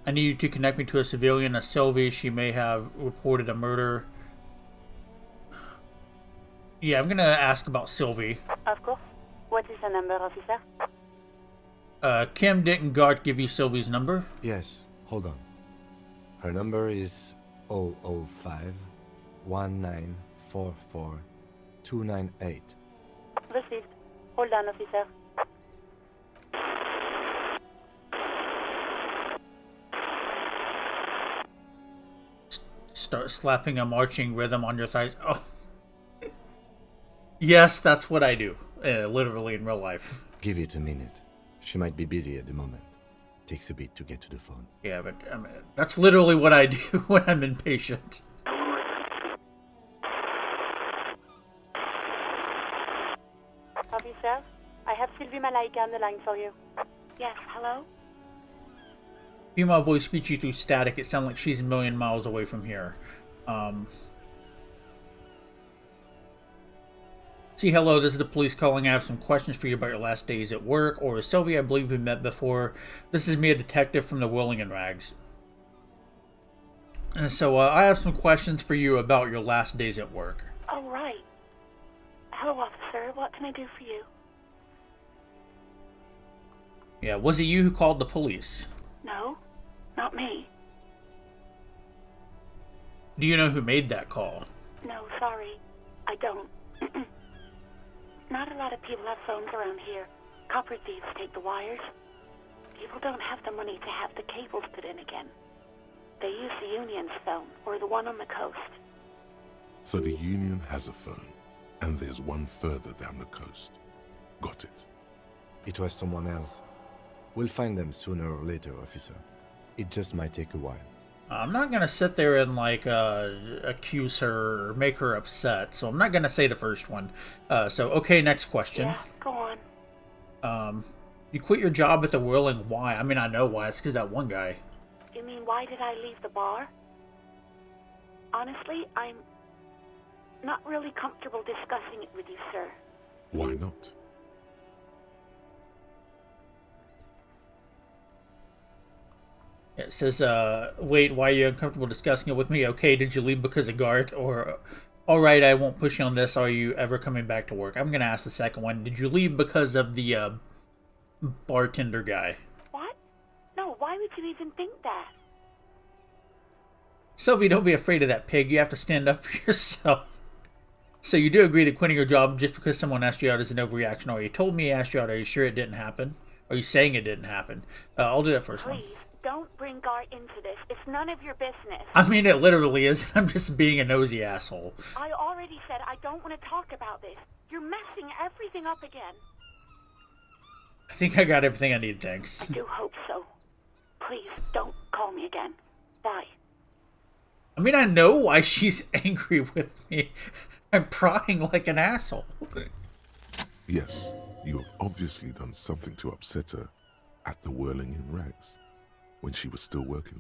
I need you to connect me to a civilian, a Sylvie. She may have reported a murder. Yeah, I'm gonna ask about Sylvie. Of course. What is the number, officer? Kim, didn't Garte give you Sylvie's number? Yes, hold on. Her number is 005 1944 298. Received. Hold on, officer. Start slapping a marching rhythm on your thighs. Oh. Yes, that's what I do. Literally in real life. Give it a minute. She might be busy at the moment. Takes a bit to get to the phone. Yeah, but that's literally what I do when I'm impatient. Officer, I have Sylvie Malaika on the line for you. Yes, hello? Female voice greets you through static. It sounds like she's a million miles away from here. See, hello, this is the police calling. I have some questions for you about your last days at work. Or Sylvie, I believe we met before. This is me, a detective from the Whirling and Rags. And so I have some questions for you about your last days at work. Oh, right. Hello, officer. What can I do for you? Yeah, was it you who called the police? No, not me. Do you know who made that call? No, sorry. I don't. Not a lot of people have phones around here. Copper thieves take the wires. People don't have the money to have the cables put in again. They use the Union's phone, or the one on the coast. So the Union has a phone, and there's one further down the coast. Got it. It was someone else. We'll find them sooner or later, officer. It just might take a while. I'm not going to sit there and, like, accuse her or make her upset, so I'm not going to say the first one. Okay, next question. Yeah, go on. You quit your job at the Whirling. Why? I mean, I know why. It's because that one guy. You mean, why did I leave the bar? Honestly, I'm not really comfortable discussing it with you, sir. Why not? It says, wait, why are you uncomfortable discussing it with me? Okay, did you leave because of Garte? Or, alright, I won't push you on this. Are you ever coming back to work? I'm going to ask the second one. Did you leave because of the bartender guy? What? No, why would you even think that? Sylvie, don't be afraid of that pig. You have to stand up for yourself. So you do agree that quitting your job just because someone asked you out is an overreaction, or you told me he asked you out. Are you sure it didn't happen? Are you saying it didn't happen? I'll do that first one. Please, don't bring Garte into this. It's none of your business. I mean, it literally is. I'm just being a nosy asshole. I already said I don't want to talk about this. You're messing everything up again. I think I got everything I need, thanks. I do hope so. Please, don't call me again. Bye. I mean, I know why she's angry with me. I'm prying like an asshole. Yes, you have obviously done something to upset her at the Whirling in Rags when she was still working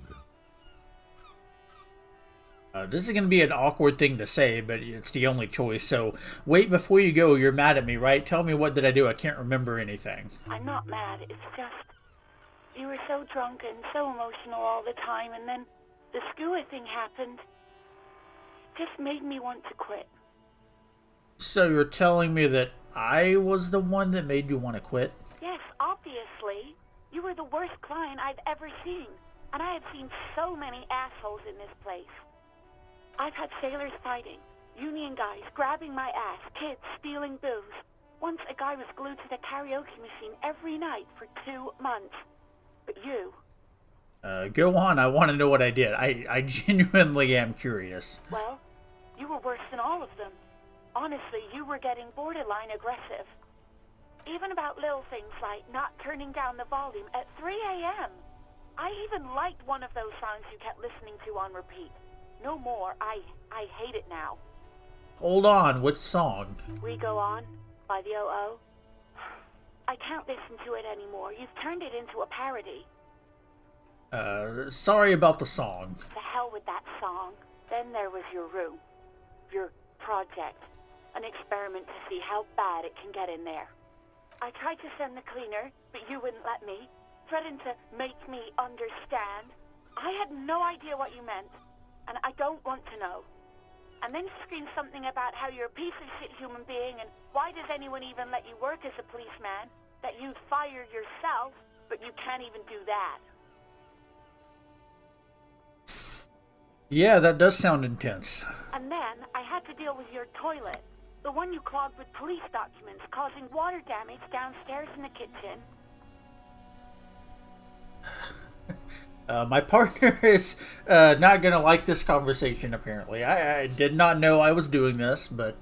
there. This is going to be an awkward thing to say, but it's the only choice. So, wait, before you go, you're mad at me, right? Tell me, what did I do? I can't remember anything. I'm not mad. It's just... You were so drunk and so emotional all the time, and then the skua thing happened. Just made me want to quit. So you're telling me that I was the one that made you want to quit? Yes, obviously. You were the worst client I've ever seen. And I have seen so many assholes in this place. I've had sailors fighting, union guys grabbing my ass, kids stealing booze. Once a guy was glued to the karaoke machine every night for 2 months. But you... Go on, I want to know what I did. I genuinely am curious. Well, you were worse than all of them. Honestly, you were getting borderline aggressive. Even about little things like not turning down the volume at 3 a.m. I even liked one of those songs you kept listening to on repeat. No more. I hate it now. Hold on, which song? We Go On by the O.O. I can't listen to it anymore. You've turned it into a parody. Sorry about the song. The hell with that song. Then there was your room. Your project. An experiment to see how bad it can get in there. I tried to send the cleaner, but you wouldn't let me. Threatened to make me understand. I had no idea what you meant, and I don't want to know. And then you screamed something about how you're a piece of shit human being, and why does anyone even let you work as a policeman? That you'd fire yourself, but you can't even do that. Yeah, that does sound intense. And then I had to deal with your toilet. The one you clogged with police documents, causing water damage downstairs in the kitchen. My partner is not going to like this conversation, apparently. I did not know I was doing this, but,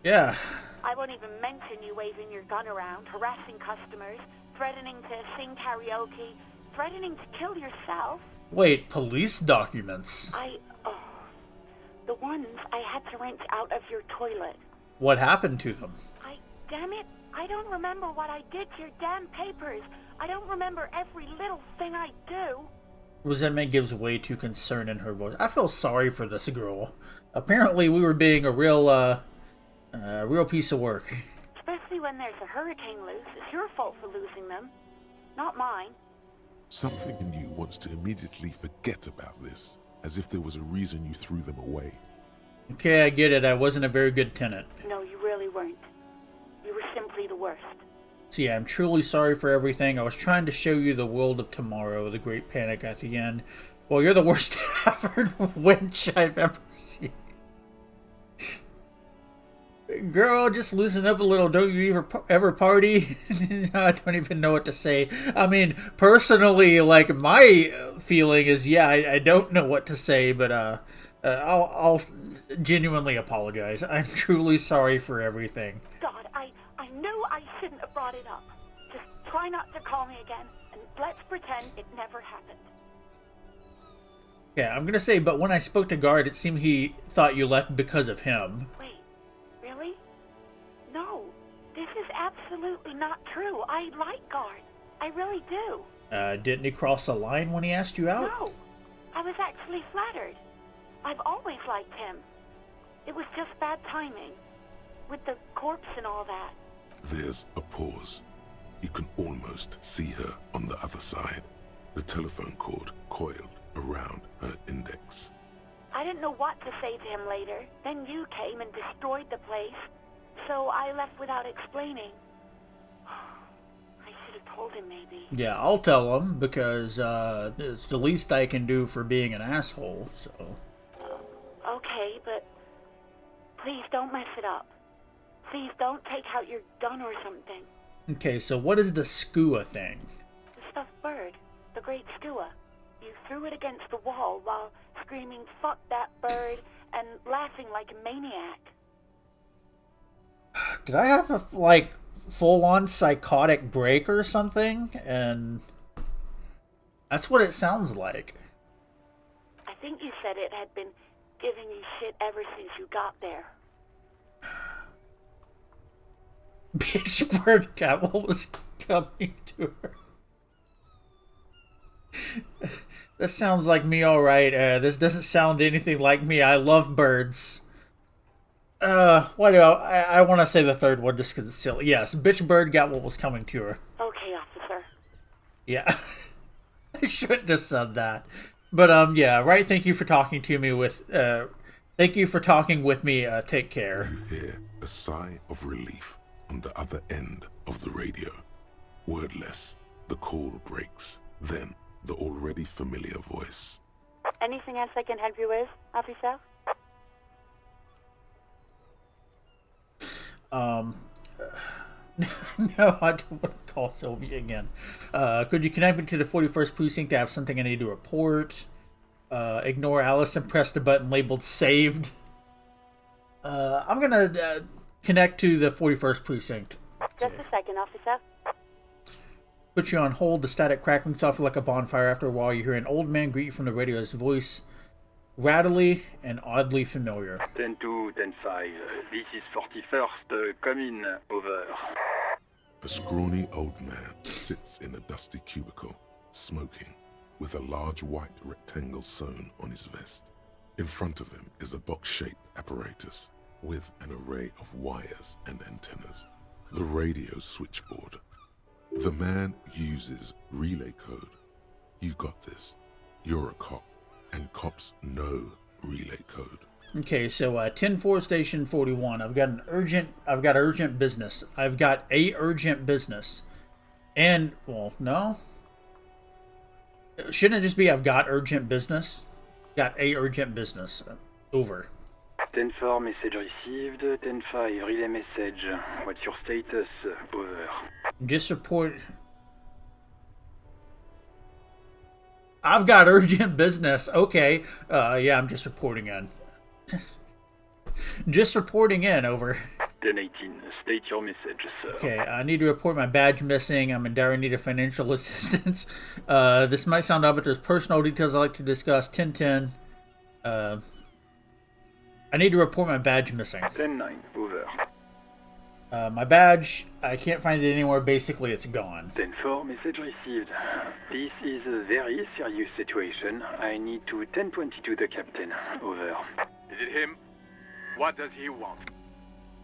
yeah. I won't even mention you waving your gun around, harassing customers, threatening to sing karaoke, threatening to kill yourself. Wait, police documents? The ones I had to wrench out of your toilet. What happened to them? Damn it, I don't remember what I did to your damn papers. I don't remember every little thing I do. Resentment gives way to concern in her voice. I feel sorry for this girl. Apparently we were being a real piece of work. Especially when there's a hurricane loose. It's your fault for losing them, not mine. Something in you wants to immediately forget about this, as if there was a reason you threw them away. Okay, I get it. I wasn't a very good tenant. No, you really weren't. You were simply the worst. See, I'm truly sorry for everything. I was trying to show you the world of tomorrow, the great panic at the end. Well, you're the worst tavern wench I've ever seen. Girl, just loosen up a little. Don't you ever party? I don't even know what to say. I mean, personally, like, my feeling is, yeah, I don't know what to say, but I'll genuinely apologize. I'm truly sorry for everything. God, I knew I shouldn't have brought it up. Just try not to call me again, and let's pretend it never happened. Yeah, I'm gonna say, but when I spoke to Garte, it seemed he thought you left because of him. Wait, really? No, this is absolutely not true. I like Garte. I really do. Didn't he cross a line when he asked you out? No, I was actually flattered. I've always liked him. It was just bad timing, with the corpse and all that. There's a pause. You can almost see her on the other side. The telephone cord coiled around her index. I didn't know what to say to him later. Then you came and destroyed the place. So I left without explaining. I should have told him, maybe. Yeah, I'll tell him, because it's the least I can do for being an asshole, so... Okay, but please don't mess it up. Please don't take out your gun or something. Okay, so what is the skua thing? The stuffed bird. The great skua. You threw it against the wall while screaming, "Fuck that bird," and laughing like a maniac. Did I have a, like, full-on psychotic break or something? And that's what it sounds like. I think you said it had been giving you shit ever since you got there. Bitch bird cat, what was coming to her? This sounds like me, alright. This doesn't sound anything like me. I love birds. Why do I want to say the third one just because it's silly. Yes, bitch bird got what was coming to her. Okay, officer. Yeah. I shouldn't have said that. But, yeah, right, thank you for talking to me with, thank you for talking with me, take care. You hear a sigh of relief on the other end of the radio. Wordless, the call breaks. Then, the already familiar voice. Anything else I can help you with, officer? No, I don't want to call Sylvie again. Could you connect me to the 41st precinct? I have something I need to report. Ignore Alice and press the button labeled saved. I'm gonna connect to the 41st precinct. Just a second, officer. Put you on hold. The static crackling softly like a bonfire. After a while, you hear an old man greet you from the radio. His voice rattly and oddly familiar. 10-2, 10-5. This is 41st. Come in. Over. A scrawny old man sits in a dusty cubicle, smoking, with a large white rectangle sewn on his vest. In front of him is a box-shaped apparatus with an array of wires and antennas. The radio switchboard. The man uses relay code. You got this. You're a cop, and cops know relay code. Okay, so 10-4 station 41. I've got urgent business. I've got a urgent business. And, well, no. Shouldn't it just be I've got urgent business? Got a urgent business. Over. 10-4, message received. 10-5, relay message. What's your status? Over. Just report. I've got urgent business. Okay. Yeah, I'm just reporting in. Just reporting in, over. 10-18, state your message, sir. Okay, I need to report my badge missing. I'm in dire need of financial assistance. This might sound odd, but there's personal details I'd like to discuss. 10-10. I need to report my badge missing. 10-9, over. My badge, I can't find it anywhere. Basically, it's gone. 10-4, message received. This is a very serious situation. I need to 10-22 the captain. Over. Is it him? What does he want?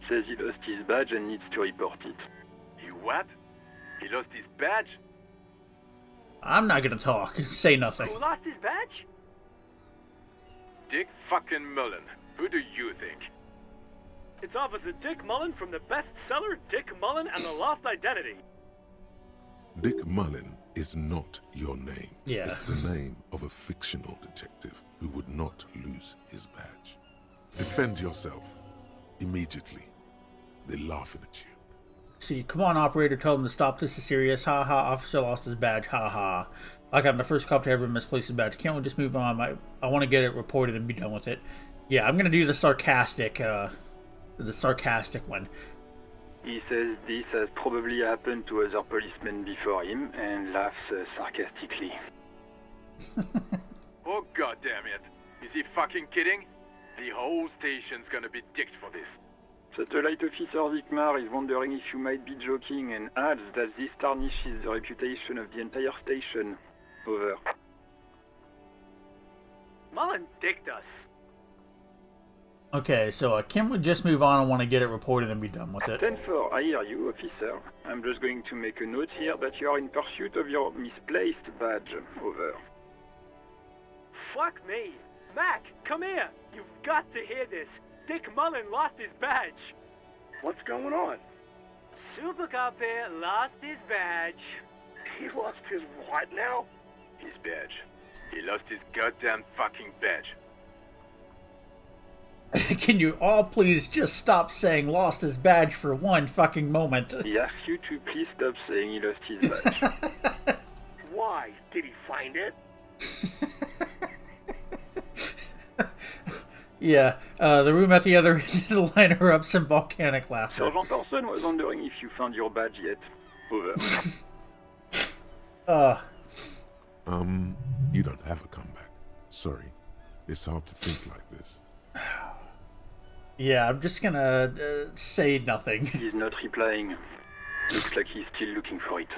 Says he lost his badge and needs to report it. He what? He lost his badge? I'm not gonna talk. Say nothing. Who lost his badge? Dick fucking Mullen. Who do you think? It's Officer Dick Mullen from the bestseller Dick Mullen and the Lost Identity. Dick Mullen is not your name. Yeah. It's the name of a fictional detective who would not lose his badge. Defend yourself. Immediately. They're laughing at you. See, come on, operator, tell them to stop. This is serious. Ha ha, officer lost his badge. Ha ha. Like I'm the first cop to ever misplace his badge. Can't we just move on? I want to get it reported and be done with it. Yeah, I'm gonna do the sarcastic one. He says this has probably happened to other policemen before him and laughs sarcastically. Oh goddamn it. Is he fucking kidding? The whole station's gonna be dicked for this. Satellite Officer Vikmar is wondering if you might be joking and adds that this tarnishes the reputation of the entire station. Over. Mullen dicked us. Okay, so can we just move on? I want to get it reported and be done with it. 10-4, I hear you, officer. I'm just going to make a note here that you are in pursuit of your misplaced badge. Over. Fuck me. Mac, come here. You've got to hear this. Dick Mullen lost his badge. What's going on? Super Cop here lost his badge. He lost his what now? His badge. He lost his goddamn fucking badge. Can you all please just stop saying lost his badge for one fucking moment? He asks you to please stop saying he lost his badge. Why? Did he find it? Yeah, the room at the other end of the line erupts in volcanic laughter. Sergeant Person was wondering if you found your badge yet. Over. You don't have a comeback. Sorry. It's hard to think like this. Yeah, I'm just gonna say nothing. He's not replying. Looks like he's still looking for it.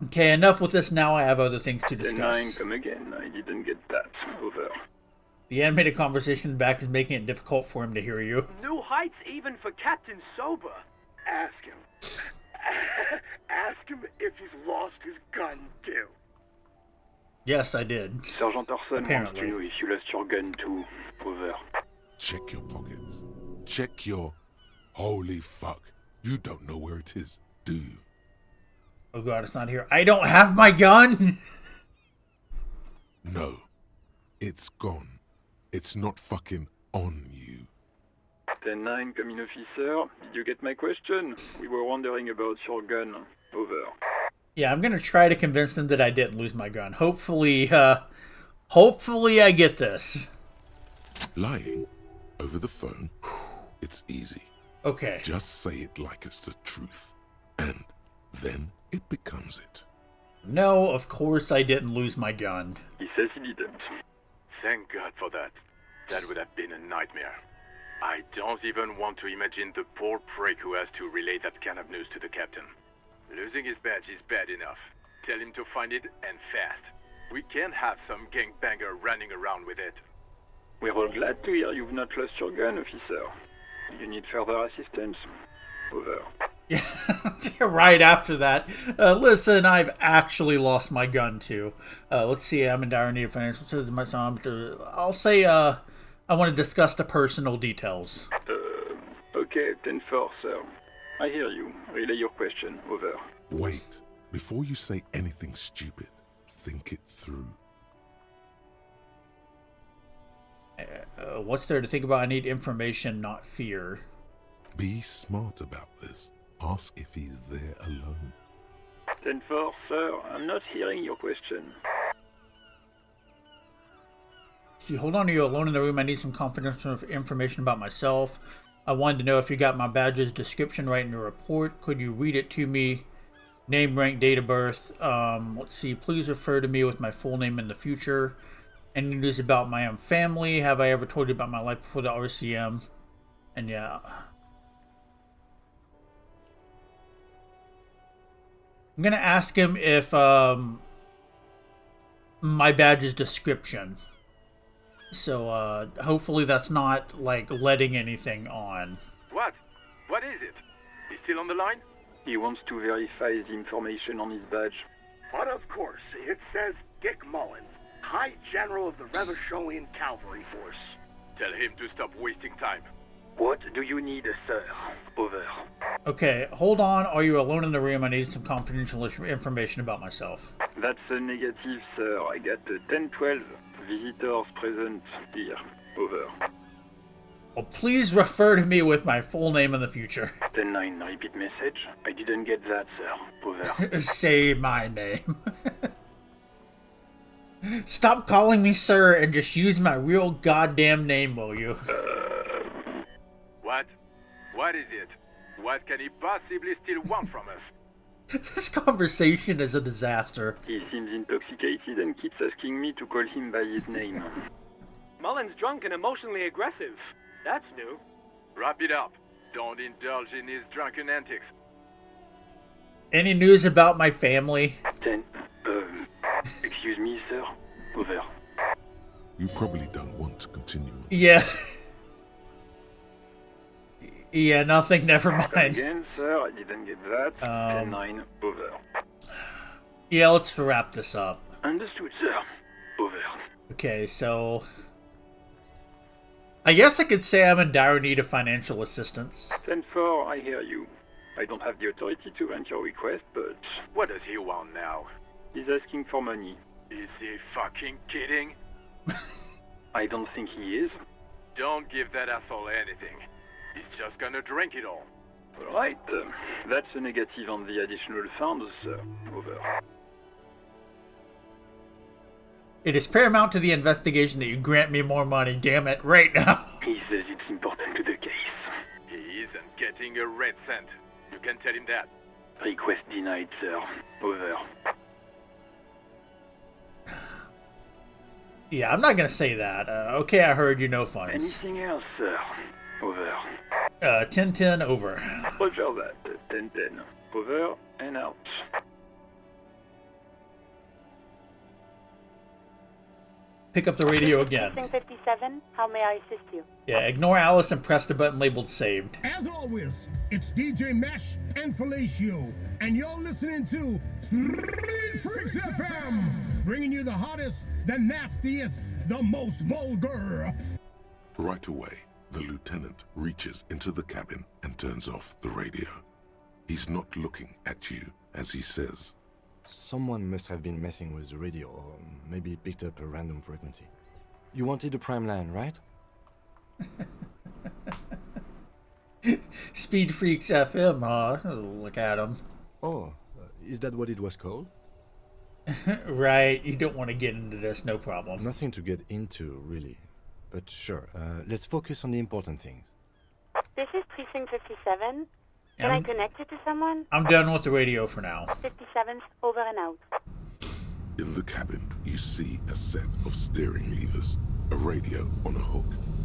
Okay, enough with this now. I have other things to discuss. 10-9, come again. I didn't get that. Over. The animated conversation back is making it difficult for him to hear you. New heights even for Captain Sober. Ask him. Ask him if he's lost his gun, too. Yes, I did. Sergeant Orson wants Apparently. to know if you lost your gun too. Over. Check your pockets. Check your... Holy fuck. You don't know where it is, do you? Oh god, it's not here. I don't have my gun! No. It's gone. It's not fucking on you. 10-9, coming officer. Did you get my question? We were wondering about your gun. Over. Yeah, I'm gonna try to convince them that I didn't lose my gun. Hopefully I get this. Lying over the phone, it's easy. Okay. Just say it like it's the truth. And then it becomes it. No, of course I didn't lose my gun. He says he didn't. Thank God for that. That would have been a nightmare. I don't even want to imagine the poor prick who has to relay that kind of news to the captain. Losing his badge is bad enough. Tell him to find it, and fast. We can't have some gangbanger running around with it. We're all glad to hear you've not lost your gun, officer. You need further assistance? Over. Yeah, right after that. Listen, I've actually lost my gun too. Let's see, I'm in dire need of financial assistance. I'll say, I want to discuss the personal details. Okay, 10-4, sir. I hear you. Relay your question. Over. Wait. Before you say anything stupid, think it through. What's there to think about? I need information, not fear. Be smart about this. Ask if he's there alone. 10-4, sir. I'm not hearing your question. If you hold on to you alone in the room, I need some confidential information about myself. I wanted to know if you got my badge's description right in the report. Could you read it to me? Name, rank, date of birth. Let's see. Please refer to me with my full name in the future. Any news about my own family? Have I ever told you about my life before the RCM? And yeah. I'm going to ask him if my badge's description. So hopefully that's not like letting anything on. What? What is it? He's still on the line? He wants to verify the information on his badge. But of course, it says Dick Mullen, High General of the Revacholian Cavalry Force. Tell him to stop wasting time. What do you need, sir? Over. Okay, hold on. Are you alone in the room? I need some confidential information about myself. That's a negative, sir. I got 10-12 visitors present here. Over. Well, please refer to me with my full name in the future. 10-9, repeat message. I didn't get that, sir. Over. Say my name. Stop calling me sir and just use my real goddamn name, will you? What? What is it? What can he possibly still want from us? This conversation is a disaster. He seems intoxicated and keeps asking me to call him by his name. Mullen's drunk and emotionally aggressive. That's new. Wrap it up. Don't indulge in his drunken antics. Any news about my family? 10. Excuse me, sir. Over. You probably don't want to continue. Yeah. Yeah, nothing, never mind. Again, sir, I didn't get that. 10-9. Over. Yeah, let's wrap this up. Understood, sir. Over. Okay, so I guess I could say I'm in dire need of financial assistance. 10-4, I hear you. I don't have the authority to grant your request, but What does he want now? he's asking for money. Is he fucking kidding? I don't think he is. Don't give that asshole anything. He's just gonna drink it all. Alright, that's a negative on the additional funds, sir. Over. It is paramount to the investigation that you grant me more money, damn it, right now. He says it's important to the case. He isn't getting a red cent. You can tell him that. Request denied, sir. Over. Yeah, I'm not gonna say that. Okay, I heard you no funds. Anything else, sir? Over. 10-10 over. Roger that. 10-10. Over and out. pick up the radio again. Precinct 57, how may I assist you? Yeah, ignore Alice and press the button labeled saved. As always, it's DJ Mesh and Fellatio, and you're listening to Street Freaks FM, bringing you the hottest, the nastiest, the most vulgar. Right away, the lieutenant reaches into the cabin and turns off the radio. He's not looking at you as he says, Someone must have been messing with the radio, or maybe picked up a random frequency. You wanted a prime line, right? Speed Freaks FM, huh? Look at him. Oh, is that what it was called? Right, you don't want to get into this, no problem. Nothing to get into, really. But sure, let's focus on the important things. This is Precinct 57. Can I connect it to someone? I'm done with the radio for now. 57's over and out. in the cabin, you see a set of steering levers, a radio on a hook,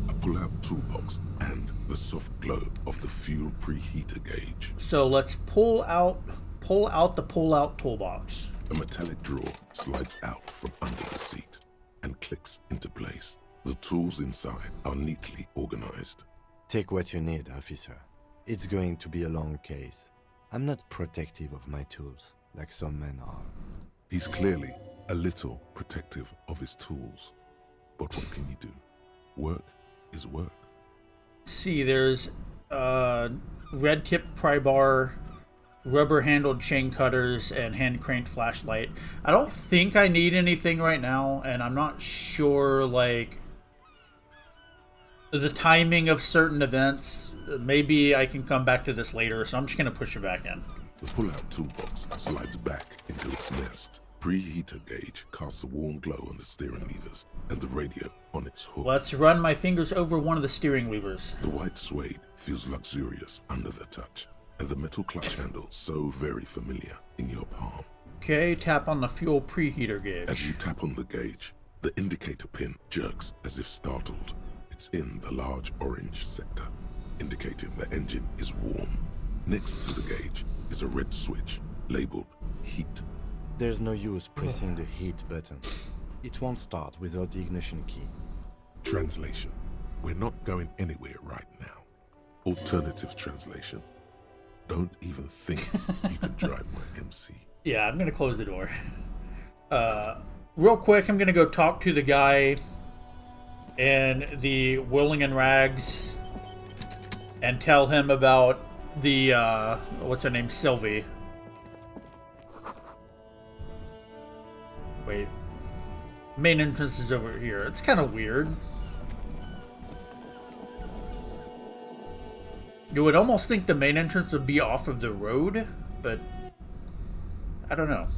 a pull-out toolbox, and the soft glow of the fuel preheater gauge. So let's pull out the pull-out toolbox. A metallic drawer slides out from under the seat and clicks into place. The tools inside are neatly organized. Take what you need, officer. It's going to be a long case. I'm not protective of my tools, like some men are. He's clearly a little protective of his tools. But what can you do? Work is work. See, there's red tip pry bar, rubber handled chain cutters, and hand cranked flashlight. I don't think I need anything right now, and I'm not sure like the timing of certain events. Maybe I can come back to this later, so I'm just gonna push it back in. The pull-out toolbox slides back into its nest. Preheater gauge casts a warm glow on the steering levers and the radio on its hook. Let's run my fingers over one of the steering levers. The white suede feels luxurious under the touch, and the metal clutch handle so very familiar in your palm. Okay, tap on the fuel preheater gauge. As you tap on the gauge, the indicator pin jerks as if startled. It's in the large orange sector, indicating the engine is warm. Next to the gauge is a red switch labeled heat. There's no use pressing the heat button. It won't start without the ignition key. Translation: we're not going anywhere right now. Alternative translation: don't even think you can drive my MC. Yeah, I'm gonna close the door. Real quick, I'm gonna go talk to the guy in the Willing and Rags and tell him about the what's her name, Sylvie. Wait, main entrance is over here. It's kind of weird. You would almost think the main entrance would be off of the road, but I don't know.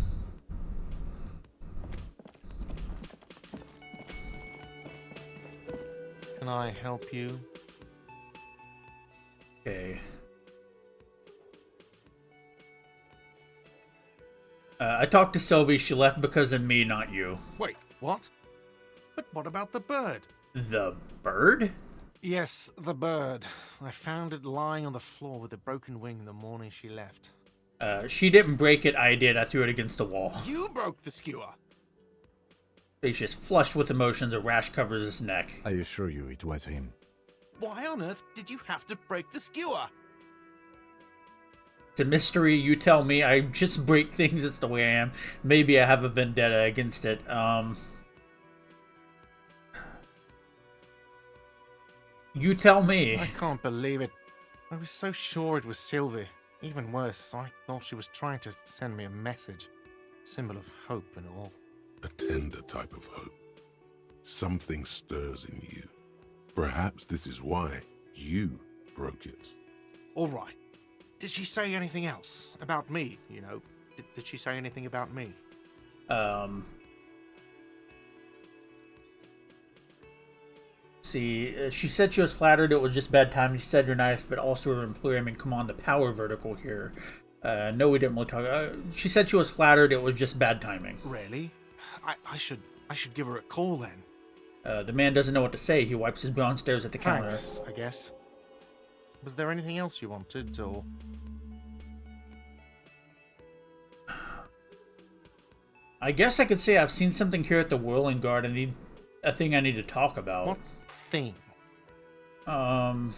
Can I help you? Okay. I talked to Sylvie. She left because of me, not you. Wait, what? But what about the bird? The bird? Yes, the bird. I found it lying on the floor with a broken wing the morning she left. She didn't break it, I did. I threw it against the wall. You broke the skewer! Face is flushed with emotion. The rash covers his neck. I assure you it was him. Why on earth did you have to break the skewer? It's a mystery, you tell me. I just break things, it's the way I am. Maybe I have a vendetta against it. You tell me. I can't believe it. I was so sure it was Sylvie. Even worse, I thought she was trying to send me a message. Symbol of hope and all. A tender type of hope. Something stirs in you. Perhaps this is why you broke it. All right. Did she say anything else? About me, you know? Did she say anything about me? See, she said she was flattered it was just bad timing. She said you're nice, but also her employer. I mean, come on, the power vertical here. No, we didn't really talk. She said she was flattered it was just bad timing. Really? I should give her a call then. The man doesn't know what to say. He wipes his brown stares at the counter. Thanks, I guess. Was there anything else you wanted, or...? I guess I could say I've seen something here at the Whirling Guard. I need a thing I need to talk about. What thing? I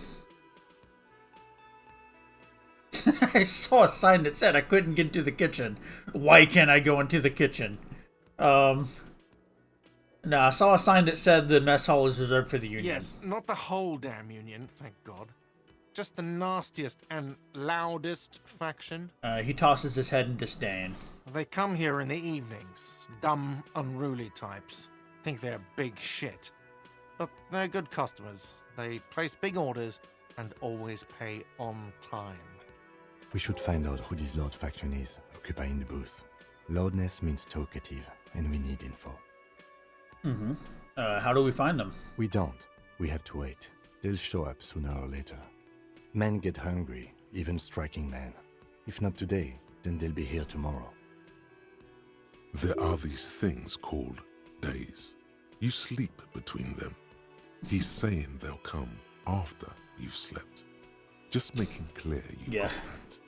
saw a sign that said I couldn't get to the kitchen. Why can't I go into the kitchen? No, I saw a sign that said the mess hall is reserved for the union. Yes, not the whole damn union, thank God. Just the nastiest and loudest faction. He tosses his head in disdain. They come here in the evenings. Dumb, unruly types. Think they're big shit. But they're good customers. They place big orders and always pay on time. We should find out who this Lord faction is, occupying the booth. Loudness means talkative, and we need info. Mm-hmm. How do we find them? We don't. We have to wait. They'll show up sooner or later. Men get hungry, even striking men. If not today, then they'll be here tomorrow. There are these things called days. You sleep between them. He's saying they'll come after you've slept. Just making clear you got that.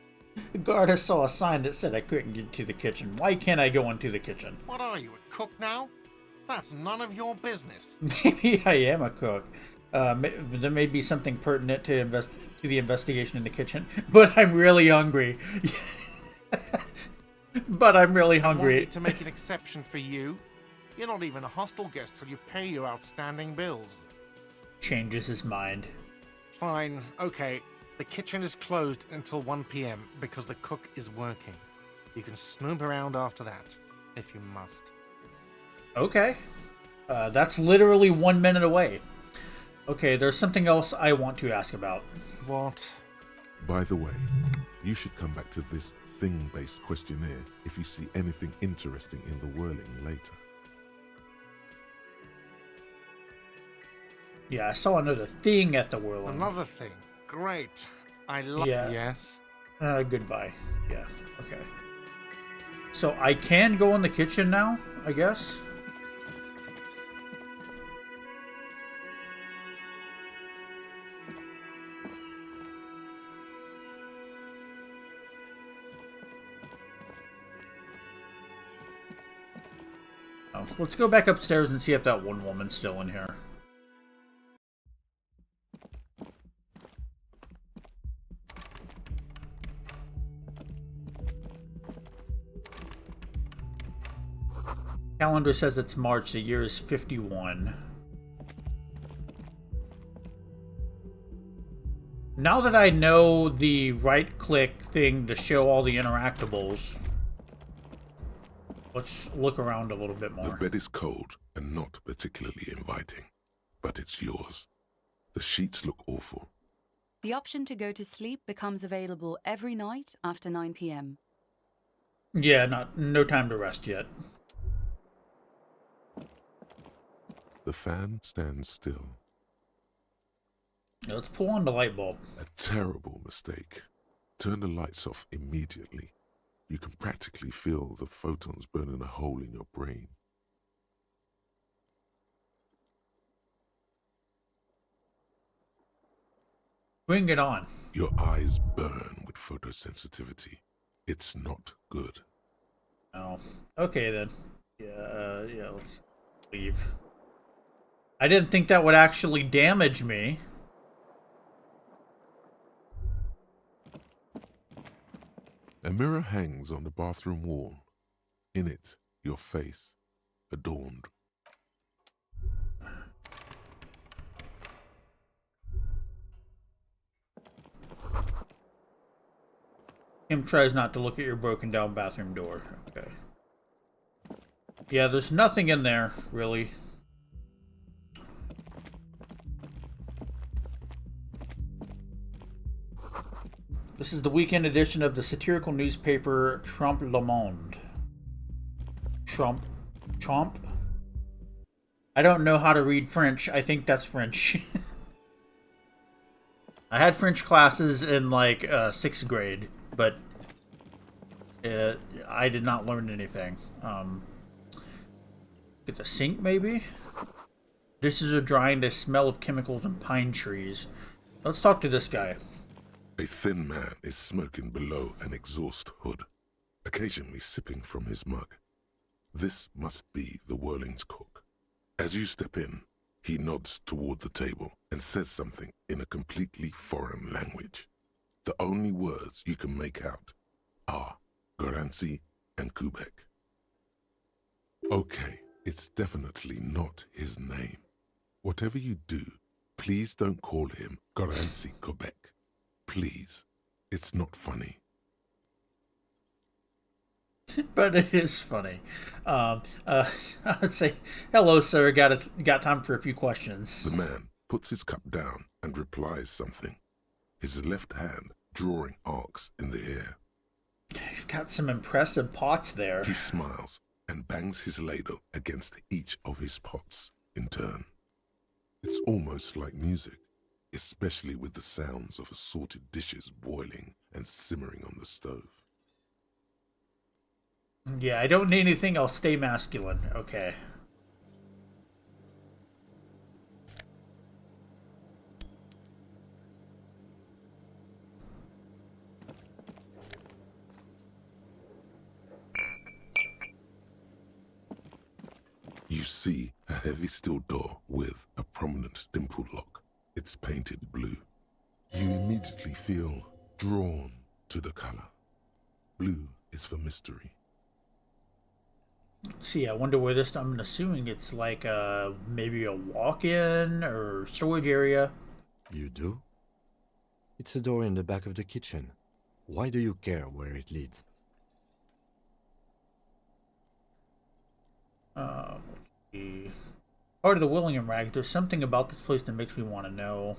Garte saw a sign that said I couldn't get to the kitchen. Why can't I go into the kitchen? What are you, a cook now? That's none of your business. Maybe I am a cook. There may be something pertinent to the investigation in the kitchen, but I'm really hungry. But I'm really hungry. I want me to make an exception for you. You're not even a hostel guest till you pay your outstanding bills. Changes his mind. Fine, okay. The kitchen is closed until 1 p.m. because the cook is working. You can snoop around after that, if you must. Okay. That's literally 1 minute away. Okay, there's something else I want to ask about. What? By the way, you should come back to this thing-based questionnaire if you see anything interesting in the whirling later. Yeah, I saw another thing at the whirling. Another thing. Great. I love. Yeah. Yes. Goodbye. Yeah. Okay. So I can go in the kitchen now, I guess. Oh, let's go back upstairs and see if that one woman's still in here. Calendar says it's March, the year is 51. Now that I know the right-click thing to show all the interactables, let's look around a little bit more. The bed is cold and not particularly inviting, but it's yours. The sheets look awful. The option to go to sleep becomes available every night after 9 p.m. Yeah, no time to rest yet. The fan stands still. Let's pull on the light bulb. A terrible mistake. Turn the lights off immediately. You can practically feel the photons burning a hole in your brain. Bring it on. Your eyes burn with photosensitivity. It's not good. Oh, okay then. Yeah, let's leave. I didn't think that would actually damage me. A mirror hangs on the bathroom wall. In it, your face, adorned. Kim tries not to look at your broken down bathroom door. Okay. Yeah, there's nothing in there, really. This is the weekend edition of the satirical newspaper Trompe le Monde. Trompe? I don't know how to read French. I think that's French. I had French classes in like 6th grade, but I did not learn anything. Get the sink, maybe? Dishes are drying. They smell of chemicals and pine trees. Let's talk to this guy. A thin man is smoking below an exhaust hood, occasionally sipping from his mug. This must be the Whirling's cook. As you step in, he nods toward the table and says something in a completely foreign language. The only words you can make out are Garancy and Quebec. Okay, it's definitely not his name. Whatever you do, please don't call him Garancy Quebec. Please. It's not funny. But it is funny. I would say, hello, sir. Got time for a few questions. The man puts his cup down and replies something, his left hand drawing arcs in the air. You've got some impressive pots there. He smiles and bangs his ladle against each of his pots in turn. It's almost like music, especially with the sounds of assorted dishes boiling and simmering on the stove. Yeah, I don't need anything. I'll stay masculine. Okay. You see a heavy steel door with a prominent dimple lock. It's painted blue. You immediately feel drawn to the color. Blue is for mystery. Let's see, I wonder where this... I'm assuming it's like maybe a walk-in or storage area. You do? It's a door in the back of the kitchen. Why do you care where it leads? Let's see. Part of the William Rags. There's something about this place that makes me want to know.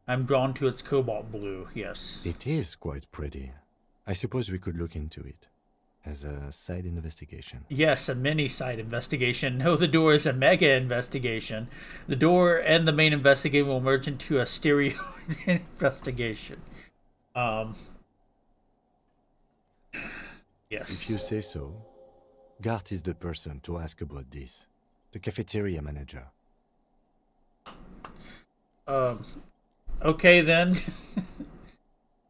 I'm drawn to its cobalt blue, yes. It is quite pretty. I suppose we could look into it as a side investigation. Yes, a mini side investigation. No, the door is a mega investigation. The door and the main investigation will merge into a stereo investigation. Yes. If you say so. Garte is the person to ask about this. The cafeteria manager. Okay then.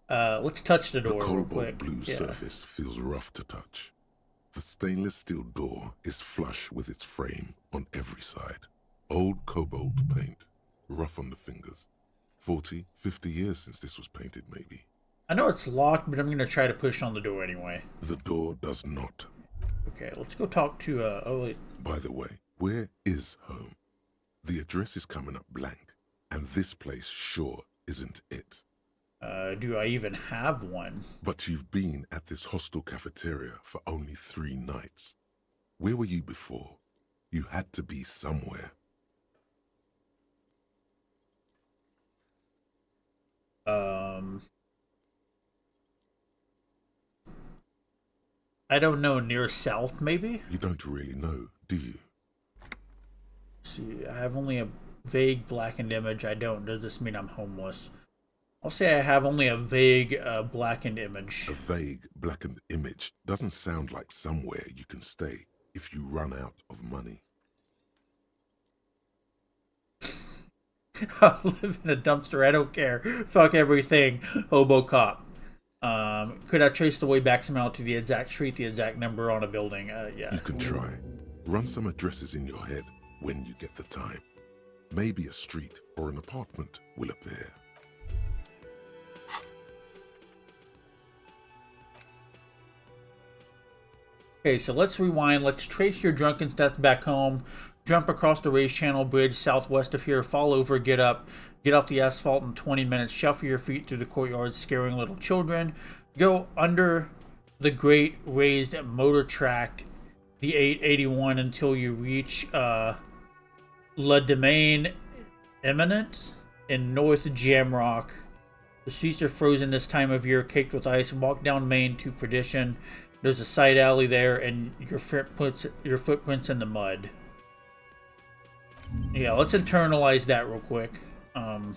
Let's touch the door real quick. The cobalt blue surface feels rough to touch. The stainless steel door is flush with its frame on every side. Old cobalt paint, rough on the fingers. 40, 50 years since this was painted, maybe. I know it's locked, but I'm going to try to push on the door anyway. The door does not. Okay, let's go talk to, By the way, where is home? The address is coming up blank, and this place sure isn't it. Do I even have one? But you've been at this hostel cafeteria for only 3 nights. Where were you before? You had to be somewhere. I don't know, near south, maybe? You don't really know, do you? See, I have only a vague blackened image. Does this mean I'm homeless? I'll say I have only a vague blackened image. A vague blackened image doesn't sound like somewhere you can stay if you run out of money. I live in a dumpster. I don't care. Fuck everything. Hobo cop. Could I trace the way back somehow to the exact street, the exact number on a building? Yeah. You can try. Run some addresses in your head when you get the time. Maybe a street or an apartment will appear. Okay, so let's rewind. Let's trace your drunken steps back home. Jump across the raised channel bridge southwest of here. Fall over, get up. Get off the asphalt in 20 minutes. Shuffle your feet through the courtyard, scaring little children. Go under the great raised motor track, the 881, until you reach Le Domaine Eminent in North Jamrock. The streets are frozen this time of year, caked with ice. Walk down Main to Perdition. There's a side alley there, and your footprints in the mud. Yeah, let's internalize that real quick. Oh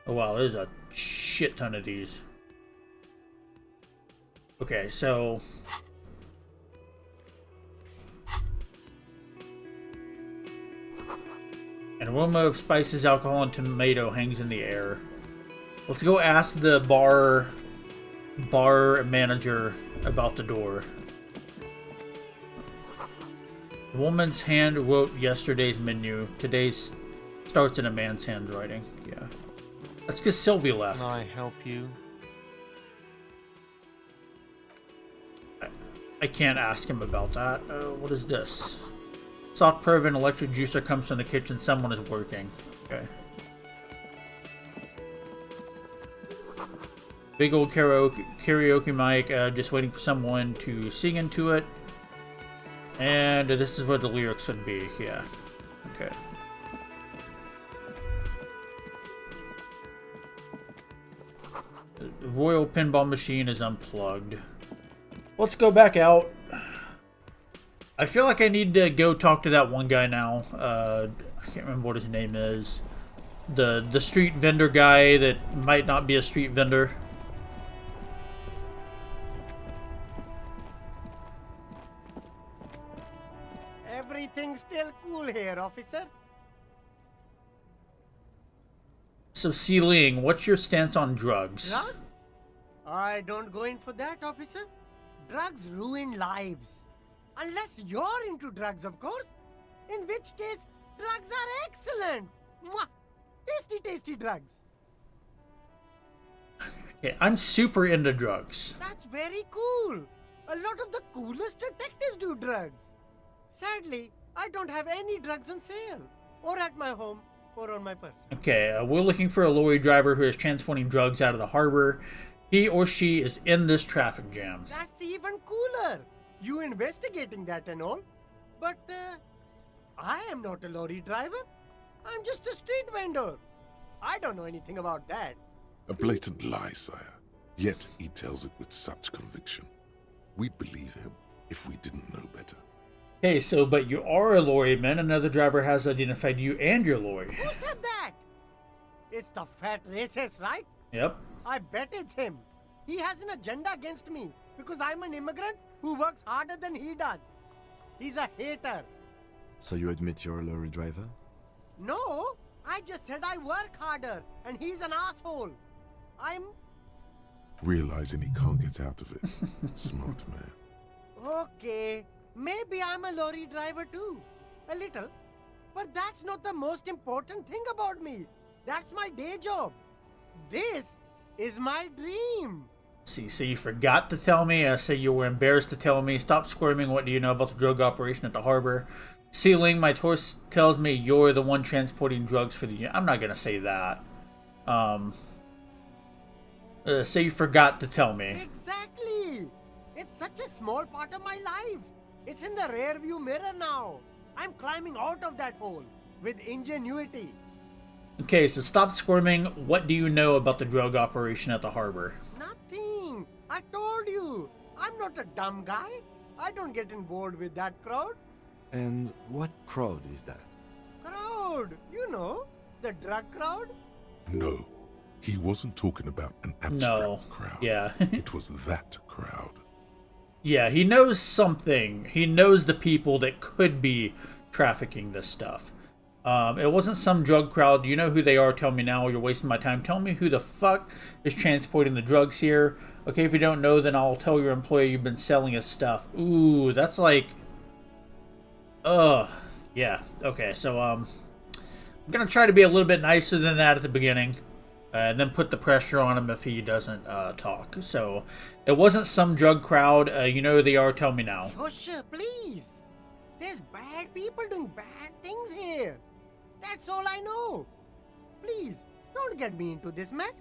wow, there's a shit ton of these. Okay, so an aroma of spices, alcohol, and tomato hangs in the air. Let's go ask the bar manager about the door. The woman's hand wrote yesterday's menu. Today's starts in a man's handwriting. Yeah. That's because Sylvie left. Can I help you? I can't ask him about that. What is this? Soft perv and electric juicer comes from the kitchen. Someone is working. Okay. Big old karaoke mic. Just waiting for someone to sing into it. And this is what the lyrics would be. Yeah. Okay. The Royal Pinball Machine is unplugged. Let's go back out. I feel like I need to go talk to that one guy now. I can't remember what his name is. The street vendor guy that might not be a street vendor. Everything's still cool here, officer. So, Sealing, what's your stance on drugs? Drugs? I don't go in for that, officer. Drugs ruin lives. Unless you're into drugs, of course. In which case, drugs are excellent. Mwah! Tasty, tasty drugs. Okay, I'm super into drugs. That's very cool. A lot of the coolest detectives do drugs. Sadly, I don't have any drugs on sale. Or at my home, or on my person. Okay, we're looking for a lorry driver who is transporting drugs out of the harbor. He or she is in this traffic jam. That's even cooler. You investigating that and all. But, I am not a lorry driver. I'm just a street vendor. I don't know anything about that. A blatant lie, sire. Yet he tells it with such conviction. We'd believe him if we didn't know better. Hey, so, but you are a lorry man. Another driver has identified you and your lorry. Who said that? It's the fat racist, right? Yep. I bet it's him. He has an agenda against me because I'm an immigrant who works harder than he does. He's a hater. So you admit you're a lorry driver? No, I just said I work harder and he's an asshole. I'm... Realizing he can't get out of it. Smart man. Okay, maybe I'm a lorry driver too. A little. But that's not the most important thing about me. That's my day job. This is my dream. See, so you forgot to tell me. Say you were embarrassed to tell me. Stop squirming. What do you know about the drug operation at the harbor? Sealing, my horse tells me you're the one transporting drugs for the... I'm not going to say that. Say you forgot to tell me. Exactly. It's such a small part of my life. It's in the rear view mirror now. I'm climbing out of that hole with ingenuity. Okay, so stop squirming. What do you know about the drug operation at the harbor? Nothing. I told you. I'm not a dumb guy. I don't get involved with that crowd. And what crowd is that? Crowd. You know, the drug crowd. No, he wasn't talking about an abstract crowd. Yeah. It was that crowd. Yeah, he knows something. He knows the people that could be trafficking this stuff. It wasn't some drug crowd. You know who they are. Tell me now. You're wasting my time. Tell me who the fuck is transporting the drugs here. Okay, if you don't know, then I'll tell your employer you've been selling his stuff. Ooh, that's like... yeah. Okay, so, I'm gonna try to be a little bit nicer than that at the beginning. And then put the pressure on him if he doesn't, talk. So, it wasn't some drug crowd. You know who they are. Tell me now. Shush, please. There's bad people doing bad things here. That's all I know. Please, don't get me into this mess.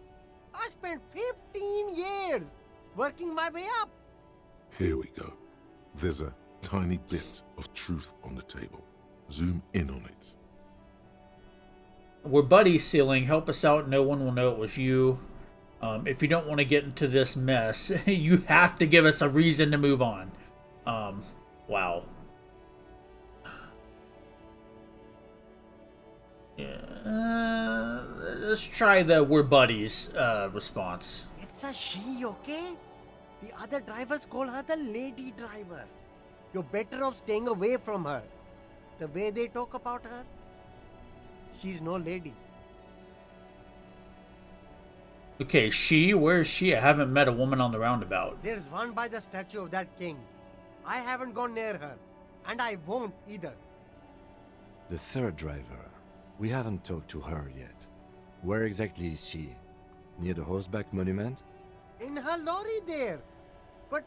I spent 15 years working my way up. Here we go. There's a tiny bit of truth on the table. Zoom in on it. We're buddies, Sealing. Help us out. No one will know it was you. If you don't want to get into this mess, you have to give us a reason to move on. Wow. Yeah, let's try the "we're buddies" response. It's a she, okay? The other drivers call her the lady driver. You're better off staying away from her. The way they talk about her, she's no lady. Okay, she? Where is she? I haven't met a woman on the roundabout. There's one by the statue of that king. I haven't gone near her. And I won't either. The third driver. We haven't talked to her yet. Where exactly is she? Near the horseback monument? In her lorry there. But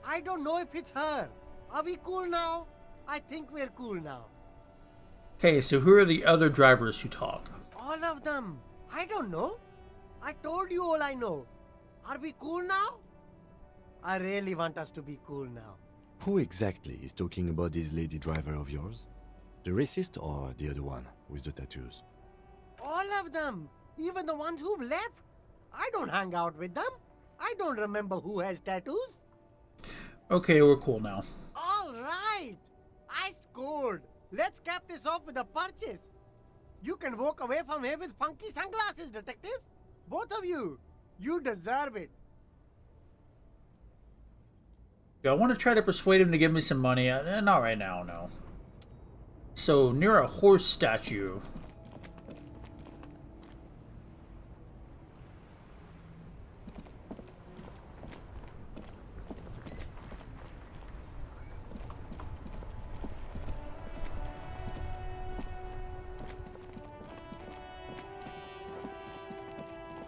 I don't know if it's her. Are we cool now? I think we're cool now. Okay, so who are the other drivers who talk? All of them. I don't know. I told you all I know. Are we cool now? I really want us to be cool now. Who exactly is talking about this lady driver of yours? The racist or the other one with the tattoos? All of them. Even the ones who've left. I don't hang out with them. I don't remember who has tattoos. Okay, we're cool now. All right. I scored. Let's cap this off with a purchase. You can walk away from here with funky sunglasses, detectives. Both of you. You deserve it. I want to try to persuade him to give me some money. Not right now, no. So, near a horse statue.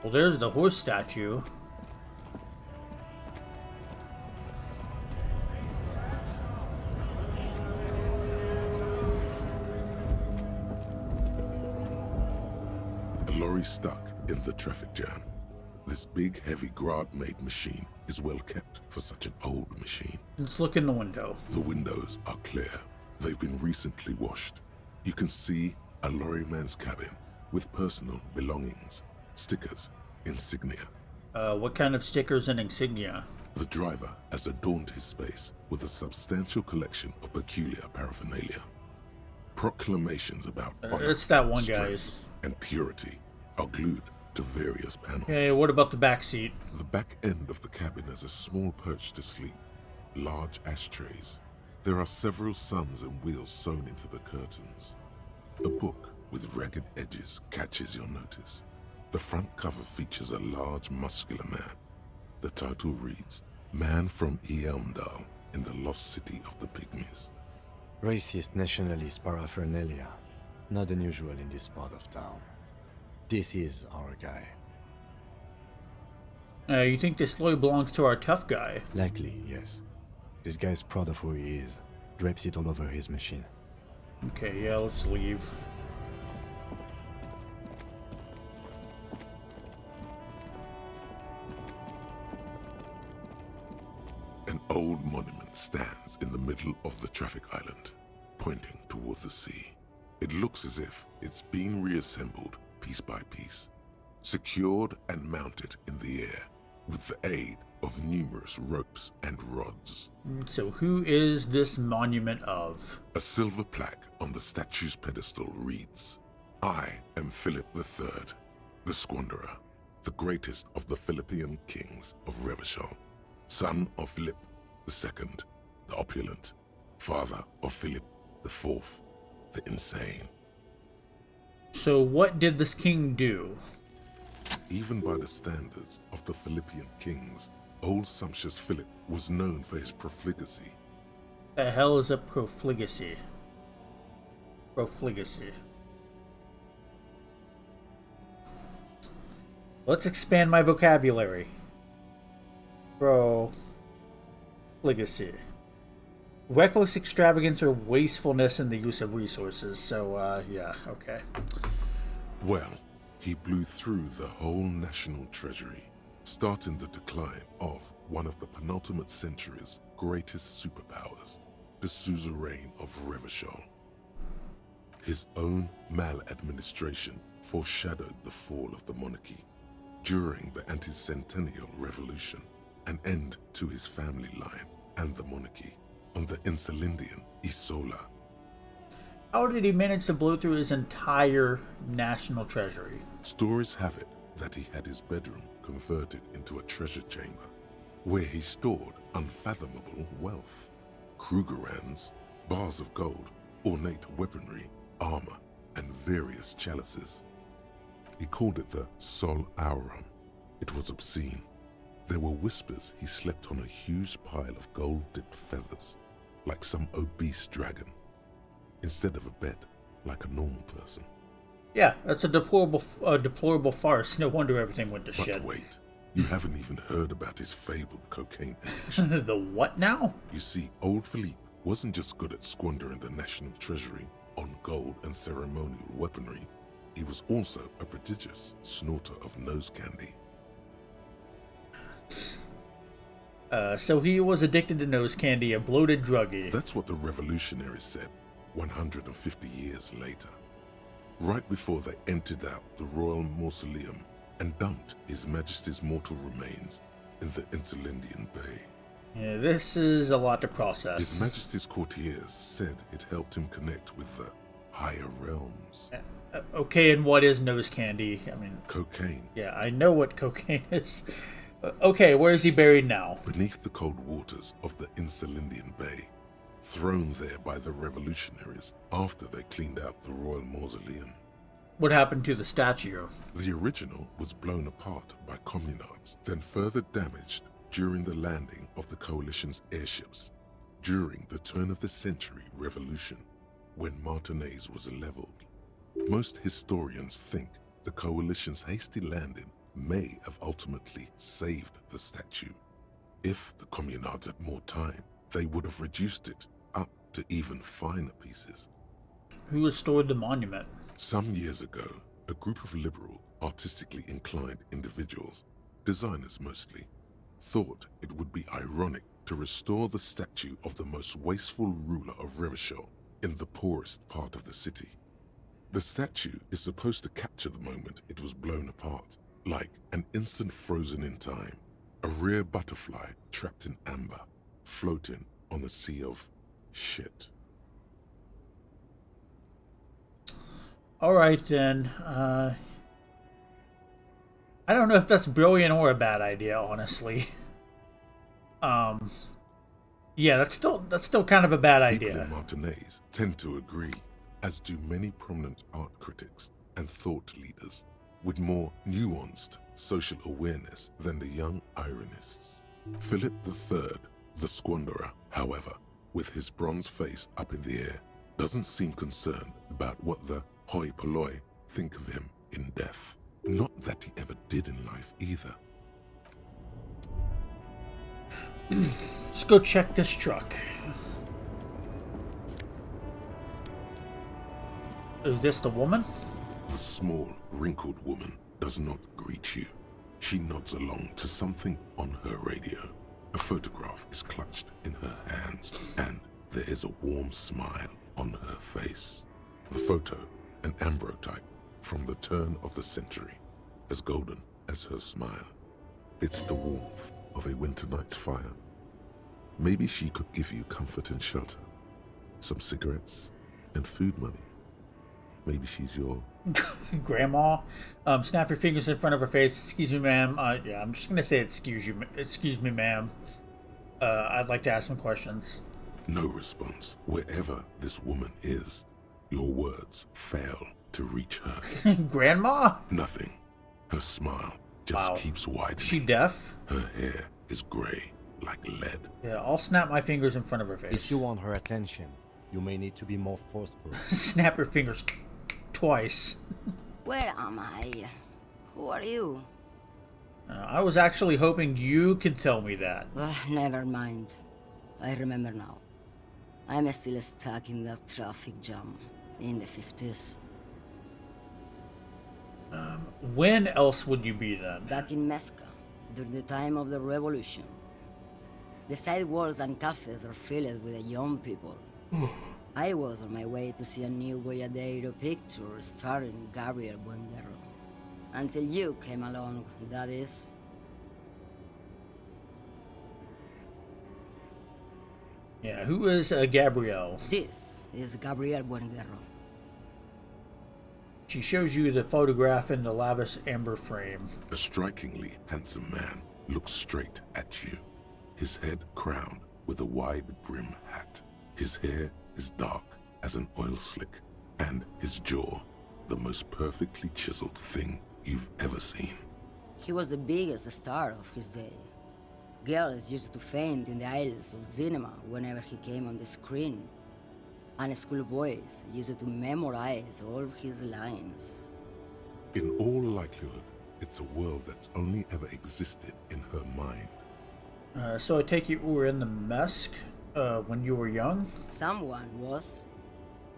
Well, there's the horse statue. A lorry stuck in the traffic jam. This big, heavy Garte-made machine is well kept for such an old machine. Let's look in the window. The windows are clear. They've been recently washed. You can see a lorryman's cabin with personal belongings, stickers, insignia. What kind of stickers and insignia? The driver has adorned his space with a substantial collection of peculiar paraphernalia. Proclamations about honor, it's that one strength, guy's. and purity are glued to various panels. Okay, what about the back seat? The back end of the cabin has a small perch to sleep, large ashtrays. There are several suns and wheels sewn into the curtains. A book with ragged edges catches your notice. The front cover features a large, muscular man. The title reads, Man from Eamdal in the Lost City of the Pygmies. Racist nationalist paraphernalia. Not unusual in this part of town. This is our guy. You think this lorry belongs to our tough guy? Likely, yes. This guy's proud of who he is. Drapes it all over his machine. Okay, yeah, let's leave. An old monument stands in the middle of the traffic island, pointing toward the sea. It looks as if it's been reassembled piece by piece, secured and mounted in the air with the aid of numerous ropes and rods. So who is this monument of? A silver plaque on the statue's pedestal reads, I am Philip III, the Squanderer, the greatest of the Philippian kings of Revachol, son of Philip II, the opulent, father of Philip IV, the insane. So what did this king do? Even by the standards of the Philippian kings, old sumptuous Philip was known for his profligacy. The hell is a profligacy? Profligacy. Let's expand my vocabulary. Profligacy. Reckless extravagance or wastefulness in the use of resources. So, yeah, okay. Well, he blew through the whole national treasury, starting the decline of one of the penultimate century's greatest superpowers, the suzerain of Revachol. His own maladministration foreshadowed the fall of the monarchy. During the anti-centennial revolution, an end to his family line and the monarchy on the Insulindian Isola. How did he manage to blow through his entire national treasury? Stories have it that he had his bedroom converted into a treasure chamber, where he stored unfathomable wealth. Krugerrands, bars of gold, ornate weaponry, armor, and various chalices. He called it the Sol Aurum. It was obscene. There were whispers he slept on a huge pile of gold-dipped feathers. like some obese dragon, instead of a bed like a normal person. Yeah, that's a deplorable farce. No wonder everything went to shit. But wait, you haven't even heard about his fabled cocaine addiction. The what now? You see, old Philippe wasn't just good at squandering the national treasury on gold and ceremonial weaponry. He was also a prodigious snorter of nose candy. So he was addicted to nose candy, a bloated druggie. That's what the revolutionaries said 150 years later. Right before they emptied out the royal mausoleum and dumped His Majesty's mortal remains in the Insulindian Bay. Yeah, this is a lot to process. His Majesty's courtiers said it helped him connect with the higher realms. Okay, and what is nose candy? I mean... Cocaine. Yeah, I know what cocaine is. Okay, where is he buried now? Beneath the cold waters of the Insulindian Bay, thrown there by the revolutionaries after they cleaned out the royal mausoleum. What happened to the statue? The original was blown apart by communards, then further damaged during the landing of the coalition's airships during the turn-of-the-century revolution, when Martinez was leveled. Most historians think the coalition's hasty landing may have ultimately saved the statue. If the communards had more time, they would have reduced it up to even finer pieces. Who restored the monument? Some years ago, a group of liberal, artistically inclined individuals, designers mostly, thought it would be ironic to restore the statue of the most wasteful ruler of Revachol in the poorest part of the city. The statue is supposed to capture the moment it was blown apart, like an instant frozen in time, a rare butterfly trapped in amber, floating on a sea of shit. Alright then, I don't know if that's brilliant or a bad idea, honestly. Yeah, that's still kind of a bad idea. People in Martinez tend to agree, as do many prominent art critics and thought leaders with more nuanced social awareness than the young ironists. Philip III, the squanderer, however, with his bronze face up in the air, doesn't seem concerned about what the hoi polloi think of him in death. Not that he ever did in life either. Let's go check this truck. Is this the woman? The small, wrinkled woman does not greet you. She nods along to something on her radio. A photograph is clutched in her hands, and there is a warm smile on her face. The photo, an ambrotype from the turn of the century, as golden as her smile. It's the warmth of a winter night's fire. Maybe she could give you comfort and shelter, some cigarettes and food money. Maybe she's your... Grandma? Snap your fingers in front of her face. Excuse me, ma'am. Yeah, I'm just gonna say excuse me, ma'am. I'd like to ask some questions. No response. Wherever this woman is, your words fail to reach her. Grandma? Nothing. Her smile just keeps widening. Is she deaf? Her hair is gray, like lead. Yeah, I'll snap my fingers in front of her face. If you want her attention, you may need to be more forceful. Snap your fingers twice. Where am I? Who are you? I was actually hoping you could tell me that. Never mind. I remember now. I'm still stuck in that traffic jam in the 50s. When else would you be then? Back in Methka, during the time of the revolution. The sidewalks and cafes are filled with young people. I was on my way to see a new Goyadeiro picture starring Gabriel Buendero. Until you came along, that is. Yeah, who is Gabrielle? This is Gabriel Buendero. She shows you the photograph in the lavish amber frame. A strikingly handsome man looks straight at you, his head crowned with a wide brim hat. His hair is dark as an oil slick, and his jaw the most perfectly chiseled thing you've ever seen. He was the biggest star of his day. Girls used to faint in the aisles of cinema whenever he came on the screen. And schoolboys used to memorize all of his lines. In all likelihood, it's a world that's only ever existed in her mind. So I take it you were in the mess when you were young? Someone was.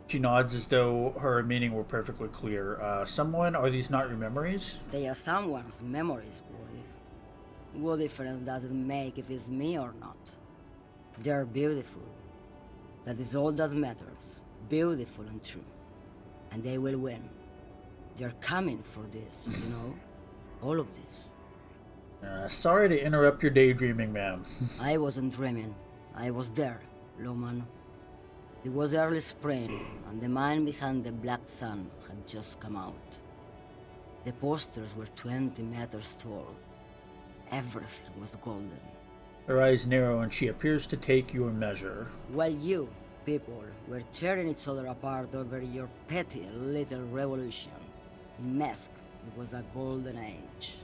She nods as though her meaning were perfectly clear. Someone? Are these not your memories? They are someone's memories, boy. What difference does it make if it's me or not? They're beautiful. That is all that matters. Beautiful and true. And they will win. They're coming for this, you know? All of this. Sorry to interrupt your daydreaming, ma'am. I wasn't dreaming. I was there, Loman. It was early spring, and the mine behind the Black Sun had just come out. The posters were 20 meters tall. Everything was golden. Her eyes narrow and she appears to take your measure. While you, people, were tearing each other apart over your petty little revolution. In Methk, it was a golden age.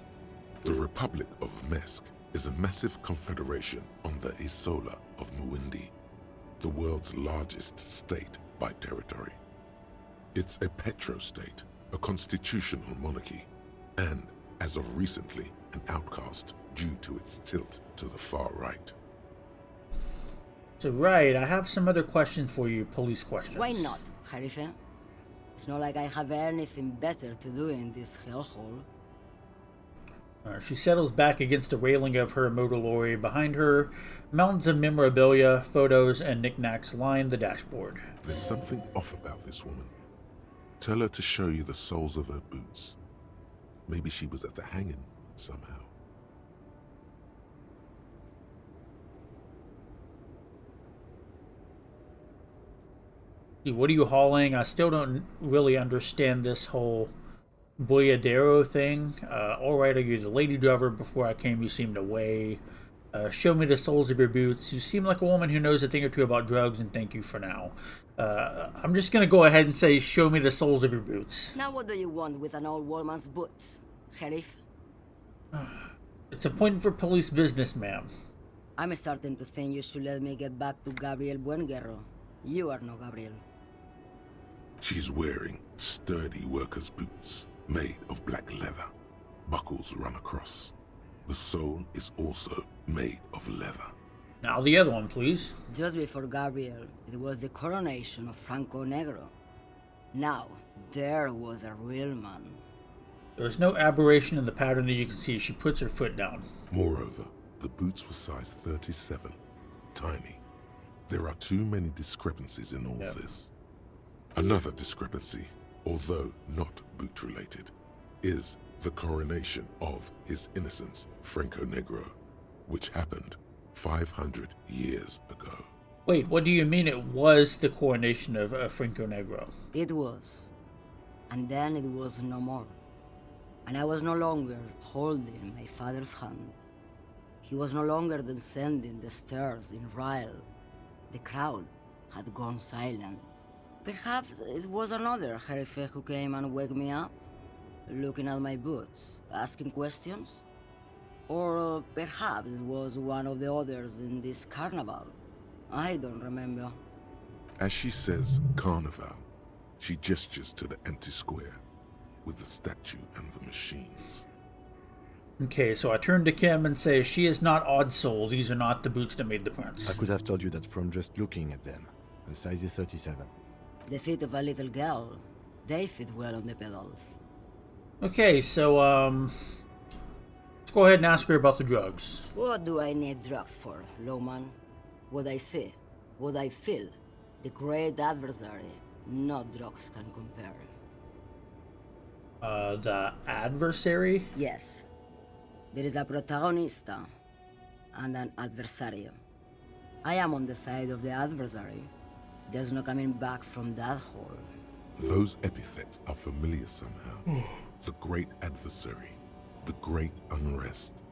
The Republic of Mesk is a massive confederation on the Isola of Muindi, the world's largest state by territory. It's a petrostate, a constitutional monarchy, and, as of recently, an outcast due to its tilt to the far right. So, right, I have some other questions for you, police questions. Why not, Harife? It's not like I have anything better to do in this hellhole. She settles back against the railing of her motor lorry. Behind her, mountains of memorabilia, photos, and knickknacks line the dashboard. There's something off about this woman. Tell her to show you the soles of her boots. Maybe she was at the hanging somehow. What are you hauling? I still don't really understand this whole Boyadero thing. Alright, are you the lady driver? Before I came, you seemed away. Show me the soles of your boots. You seem like a woman who knows a thing or two about drugs, and thank you for now. I'm just gonna go ahead and say, show me the soles of your boots. Now what do you want with an old woman's boots, Sheriff? It's important for police business, ma'am. I'm starting to think you should let me get back to Gabriel Buenguerro. You are no Gabriel. She's wearing sturdy worker's boots, made of black leather. Buckles run across. The sole is also made of leather. Now the other one, please. Just before Gabriel, it was the coronation of Franco Negro. Now, there was a real man. There's no aberration in the pattern that you can see. She puts her foot down. Moreover, the boots were size 37. Tiny. There are too many discrepancies in all this. Another discrepancy, although not boot-related, is the coronation of His Innocence, Franco Negro, which happened 500 years ago. Wait, what do you mean it was the coronation of Franco Negro? It was. And then it was no more. And I was no longer holding my father's hand. He was no longer descending the stairs in Ryle. The crowd had gone silent. Perhaps it was another Herife who came and woke me up, looking at my boots, asking questions. Or perhaps it was one of the others in this carnival. I don't remember. As she says carnival, she gestures to the empty square with the statue and the machines. Okay, so I turn to Kim and say, she is not odd soul. These are not the boots that made the prints. I could have told you that from just looking at them. The size is 37. The feet of a little girl, they fit well on the pedals. Okay, so, let's go ahead and ask her about the drugs. What do I need drugs for, Lowman? What I see, what I feel, the great adversary, no drugs can compare. The adversary? Yes. There is a protagonista and an adversario. I am on the side of the adversary. There's no coming back from that hole. Those epithets are familiar somehow. The great adversary, the great unrest.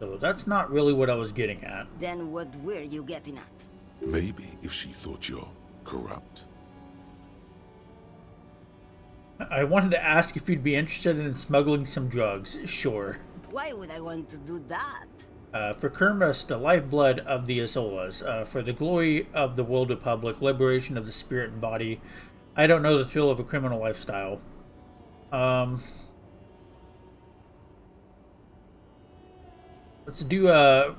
So that's not really what I was getting at. Then what were you getting at? Maybe if she thought you're corrupt. I wanted to ask if you'd be interested in smuggling some drugs. Sure. Why would I want to do that? For Kermis, the lifeblood of the Azolas. For the glory of the World Republic, liberation of the spirit and body. I don't know the thrill of a criminal lifestyle. Let's do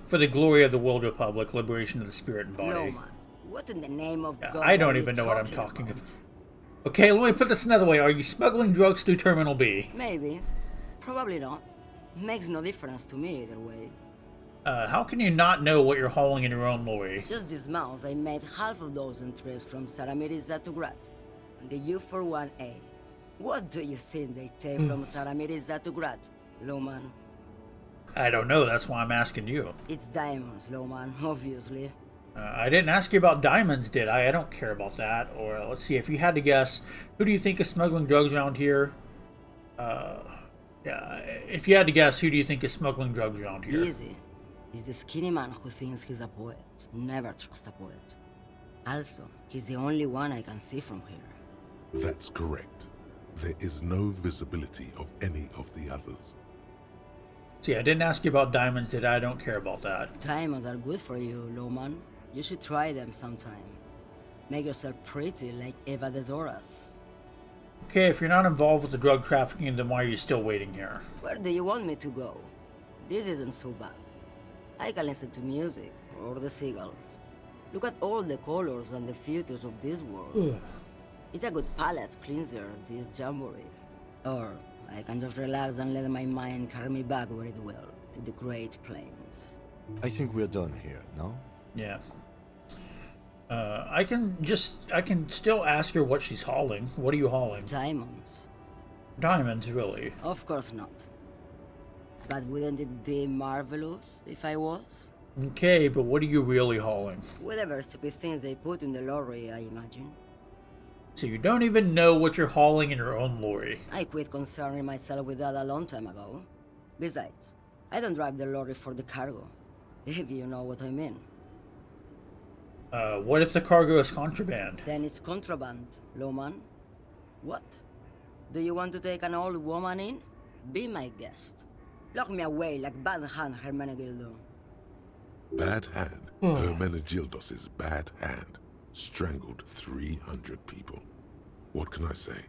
for the glory of the World Republic, liberation of the spirit and body. No, man. What in the name of God I don't are you even know what I'm talking about? about. Okay, let me put this another way. Are you smuggling drugs to Terminal B? Maybe. Probably not. Makes no difference to me either way. How can you not know what you're hauling in your own lorry? Just this month, I made half a dozen trips from Saramiriza to Garte, on the U41A. What do you think they take from Saramiriza to Garte, Lowman? I don't know, that's why I'm asking you. It's diamonds, Lowman, obviously. I didn't ask you about diamonds, did I? I don't care about that. Or let's see, if you had to guess, who do you think is smuggling drugs around here? Yeah, if you had to guess, who do you think is smuggling drugs around here? Easy. He's the skinny man who thinks he's a poet. Never trust a poet. Also, he's the only one I can see from here. That's correct. There is no visibility of any of the others. See, I didn't ask you about diamonds, did I? I don't care about that. Diamonds are good for you, Lowman. You should try them sometime. Make yourself pretty like Eva de Zoras. Okay, if you're not involved with the drug trafficking, then why are you still waiting here? Where do you want me to go? This isn't so bad. I can listen to music, or the seagulls. Look at all the colors and the features of this world. It's a good palate cleanser, this jamboree. Or I can just relax and let my mind carry me back where it will, to the Great Plains. I think we're done here, no? Yeah. I can still ask her what she's hauling. What are you hauling? Diamonds. Diamonds, really? Of course not. But wouldn't it be marvelous if I was? Okay, but what are you really hauling? Whatever stupid things they put in the lorry, I imagine. So you don't even know what you're hauling in your own lorry. I quit concerning myself with that a long time ago. Besides, I don't drive the lorry for the cargo, if you know what I mean. What if the cargo is contraband? Then it's contraband, Lowman. What? Do you want to take an old woman in? Be my guest. Lock me away like Bad Hand Hermenegildo. Bad Hand, Hermenegildos' bad hand, strangled 300 people. What can I say?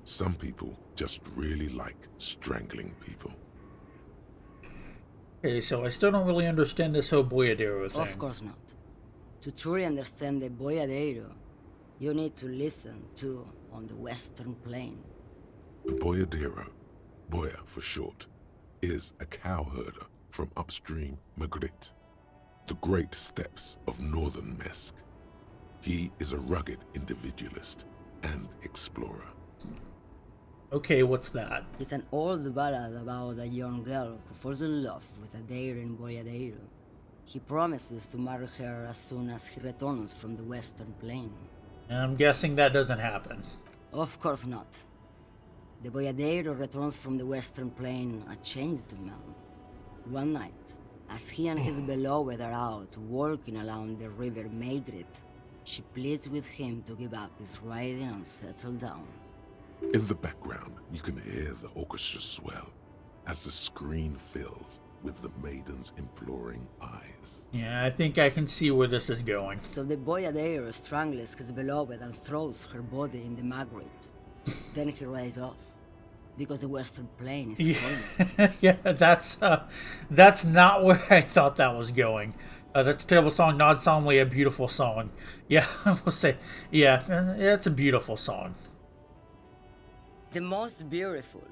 Some people just really like strangling people. Okay, so I still don't really understand this whole Boyadero thing. Of course not. To truly understand the Boyadero, you need to listen to On the Western Plain. The Boyadero, Boya for short, is a cowherder from upstream Magritte, the great steppes of northern Mesk. He is a rugged individualist and explorer. Okay, what's that? It's an old ballad about a young girl who falls in love with a daring Boyadero. He promises to marry her as soon as he returns from the Western Plain. I'm guessing that doesn't happen. Of course not. The Boyadero returns from the Western Plain a changed man. One night, as he and his beloved are out walking along the river Magritte, she pleads with him to give up his riding and settle down. In the background, you can hear the orchestra swell as the screen fills with the maiden's imploring eyes. Yeah, I think I can see where this is going. So the Boyadero strangles his beloved and throws her body in the Magritte. Then he rides off, because the Western Plain is cold. Yeah, that's not where I thought that was going. That's a terrible song, not soundly a beautiful song. Yeah, I will say, yeah, it's a beautiful song. The most beautiful.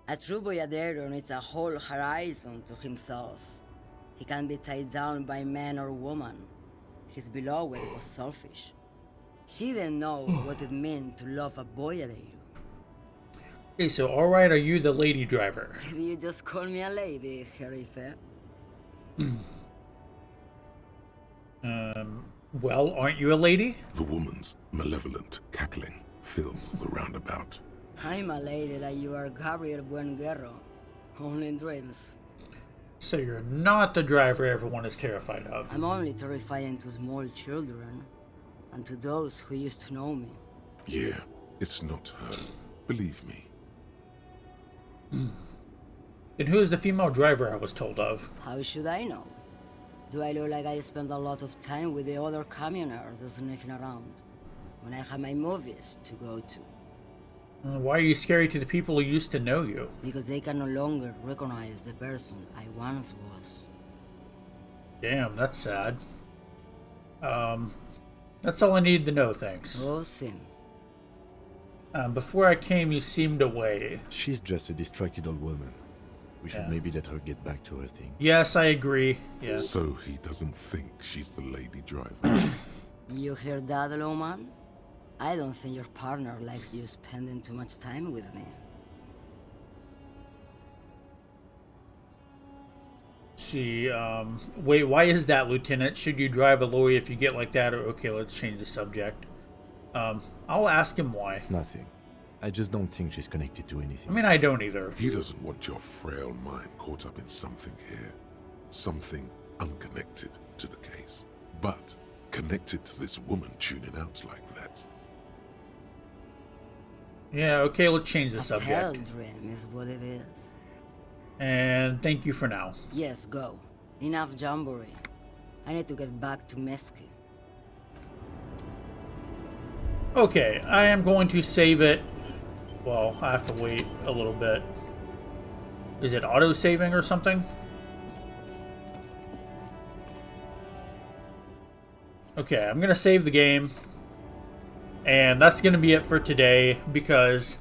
A true Boyadero needs a whole horizon to himself. He can be tied down by man or woman. His beloved was selfish. She didn't know what it meant to love a Boyadero. Okay, so alright, are you the lady driver? Did you just call me a lady, Jerife? Well, aren't you a lady? The woman's malevolent cackling fills the roundabout. I'm a lady like you are Gabriel Buenguerro. Only in dreams. So you're not the driver everyone is terrified of. I'm only terrifying to small children, and to those who used to know me. Yeah, it's not her. Believe me. And who is the female driver I was told of? How should I know? Do I look like I spend a lot of time with the other communers sniffing around when I have my movies to go to? Why are you scary to the people who used to know you? Because they can no longer recognize the person I once was. Damn, that's sad. That's all I need to know, thanks. Oh, Sim. Before I came, you seemed away. She's just a distracted old woman. We should maybe let her get back to her thing. Yes, I agree. Yeah. So he doesn't think she's the lady driver. You hear that, Lowman? I don't think your partner likes you spending too much time with me. See, wait, why is that, Lieutenant? Should you drive a lorry if you get like that? Or, okay, let's change the subject. I'll ask him why. Nothing. I just don't think she's connected to anything. I mean, I don't either. He doesn't want your frail mind caught up in something here. Something unconnected to the case. But connected to this woman tuning out like that. Yeah, okay, let's change the A subject. hell dream is what it is. And thank you for now. Yes, go. Enough jamboree. I need to get back to Mesky. Okay, I am going to save it. Well, I have to wait a little bit. Is it auto-saving or something? Okay, I'm going to save the game. And that's going to be it for today because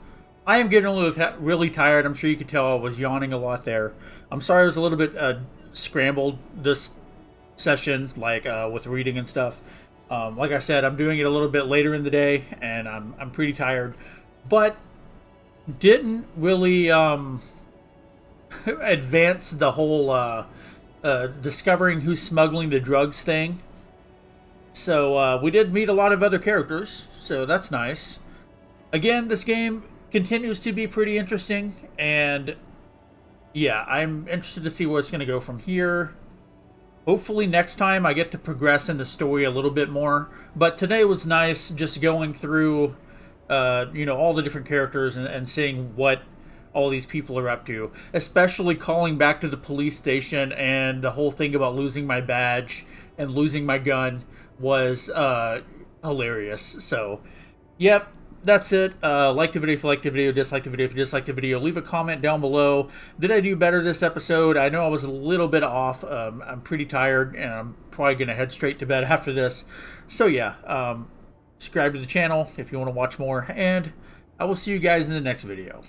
I am getting a little really tired. I'm sure you could tell I was yawning a lot there. I'm sorry I was a little bit scrambled this session, like with reading and stuff. Like I said, I'm doing it a little bit later in the day, and I'm pretty tired. But didn't really advance the whole discovering who's smuggling the drugs thing. So we did meet a lot of other characters, so that's nice. Again, this game continues to be pretty interesting, and yeah, I'm interested to see where it's going to go from here. Hopefully next time I get to progress in the story a little bit more, but today was nice just going through, all the different characters and seeing what all these people are up to, especially calling back to the police station and the whole thing about losing my badge and losing my gun was hilarious. So, yep, that's it. Like the video if you liked the video, dislike the video if you disliked the video. Leave a comment down below. Did I do better this episode? I know I was a little bit off. I'm pretty tired, and I'm probably going to head straight to bed after this. So, yeah, subscribe to the channel if you want to watch more, and I will see you guys in the next video.